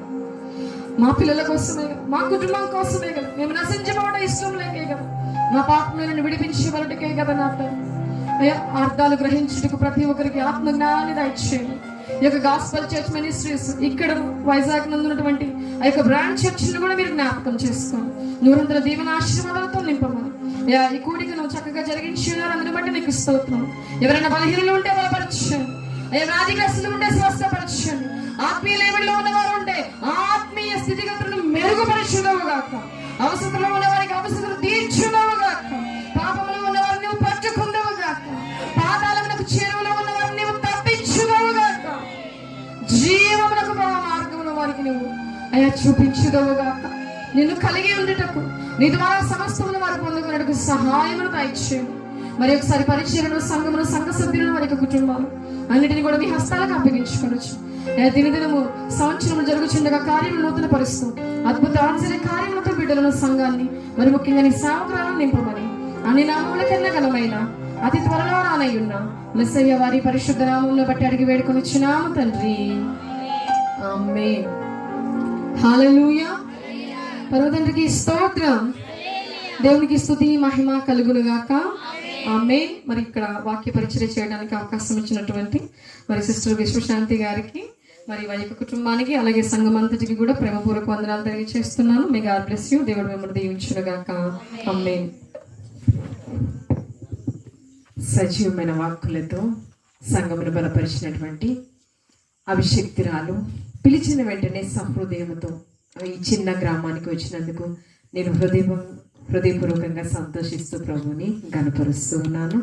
మా పిల్లల కోసమే కదా, మా కుటుంబం కోసమే కదా, మేము నశించబోవడం ఇష్టం లేకే కదా, మా పాపలను విడిపించబడటకే కదా నా తండ్రి. అయ్యా అర్థాలు గ్రహించుటకు ప్రతి ఒక్కరికి ఆత్మజ్ఞానాన్ని దయచేయండి. ఈ యొక్క గాస్పల్ చర్చ్ మినిస్ట్రీస్ ఇక్కడ వైజాగ్ నందున్నటువంటి ఆ యొక్క బ్రాంచ్ చర్చిని కూడా మీరు జ్ఞాపకం చేసుకోండి. నూరంతర దీవెన ఆశీర్వాదాలతో నింపమని. అయ్యా ఈ కూడికను చక్కగా జరిగించున్నారు, అందుని బట్టి నీకు స్తోత్రం. ఎవరైనా బలహీనలు ఉంటే బలపరచండి. అయ్యా వ్యాధిగ్రస్తులు ఉంటే స్వస్థపరచండి. ఆత్మీయ లేబడిలో ఉన్నవారు ఉంటే ఆత్మీయ స్థితిగతులను మెరుగుపరచుదవుగాక. అవసరంలో ఉన్న వారికి అవసరం తీర్చుదవుగాక. పాపంలో ఉన్న వారిని నువ్వు పట్టుకుందవుగాక. పాతాళమునకు చేరువలో ఉన్న వారిని నువ్వు తప్పించుదవుగాక. జీవమునకు మార్గముల వారికి నువ్వు అయ్యా చూపించుదవుగాక. నిన్ను కలిగి ఉండుటకు నీ ద్వారా సమస్తమును వారు పొందుకున్నట్టుకు సహాయమును దయచేయండి. మరి ఒకసారి పరిచయను, సంఘమును, సంఘ సభ్యులను, వారి యొక్క కుటుంబాలు అన్నిటిని కూడా మీ హస్తాలకు అప్పగించుకోవచ్చు. దినదినము సంవత్సరము జరుగుచుండగా కార్యములు నూతన పరుస్తూ అద్భుత ఆశ్చర్య కార్యములతో బిడ్డలను, సంఘాన్ని, మరి ముఖ్యంగా నీ సేవకులను నింపమని అన్ని నామముల కన్నా ఘనమైన అతి త్వరలో రానయ్యున్న మెస్సయ్య వారి పరిశుద్ధ నామమును బట్టి అడిగి వేడుకొని వచ్చినాము తండ్రి. ఆమేన్. హల్లెలూయా. పరమతండ్రికి స్తోత్రం. దేవునికి స్తుతి మహిమ కలుగునుగాక. ఆమేన్. మరి ఇక్కడ వాక్య పరిచయం చేయడానికి అవకాశం ఇచ్చినటువంటి మరి సిస్టర్ విశ్వశాంతి గారికి, మరి వారి యొక్క కుటుంబానికి, అలాగే సంఘం అంతటికి కూడా ప్రేమపూర్వక వందనాలు తెలియజేస్తున్నాను. May God bless you. దేవుడు మిమ్మల్ని దీవించునుగాక. ఆమేన్. సజీవమైన వాక్కులతో సంఘమును బలపరిచినటువంటి అభిషక్తిరాలు పిలిచిన వెంటనే సహృదయముతో ఈ చిన్న గ్రామానికి వచ్చినందుకు నేను హృదయపూర్వకంగా సంతోషిస్తూ ప్రభుని గణపరుస్తూ ఉన్నాను.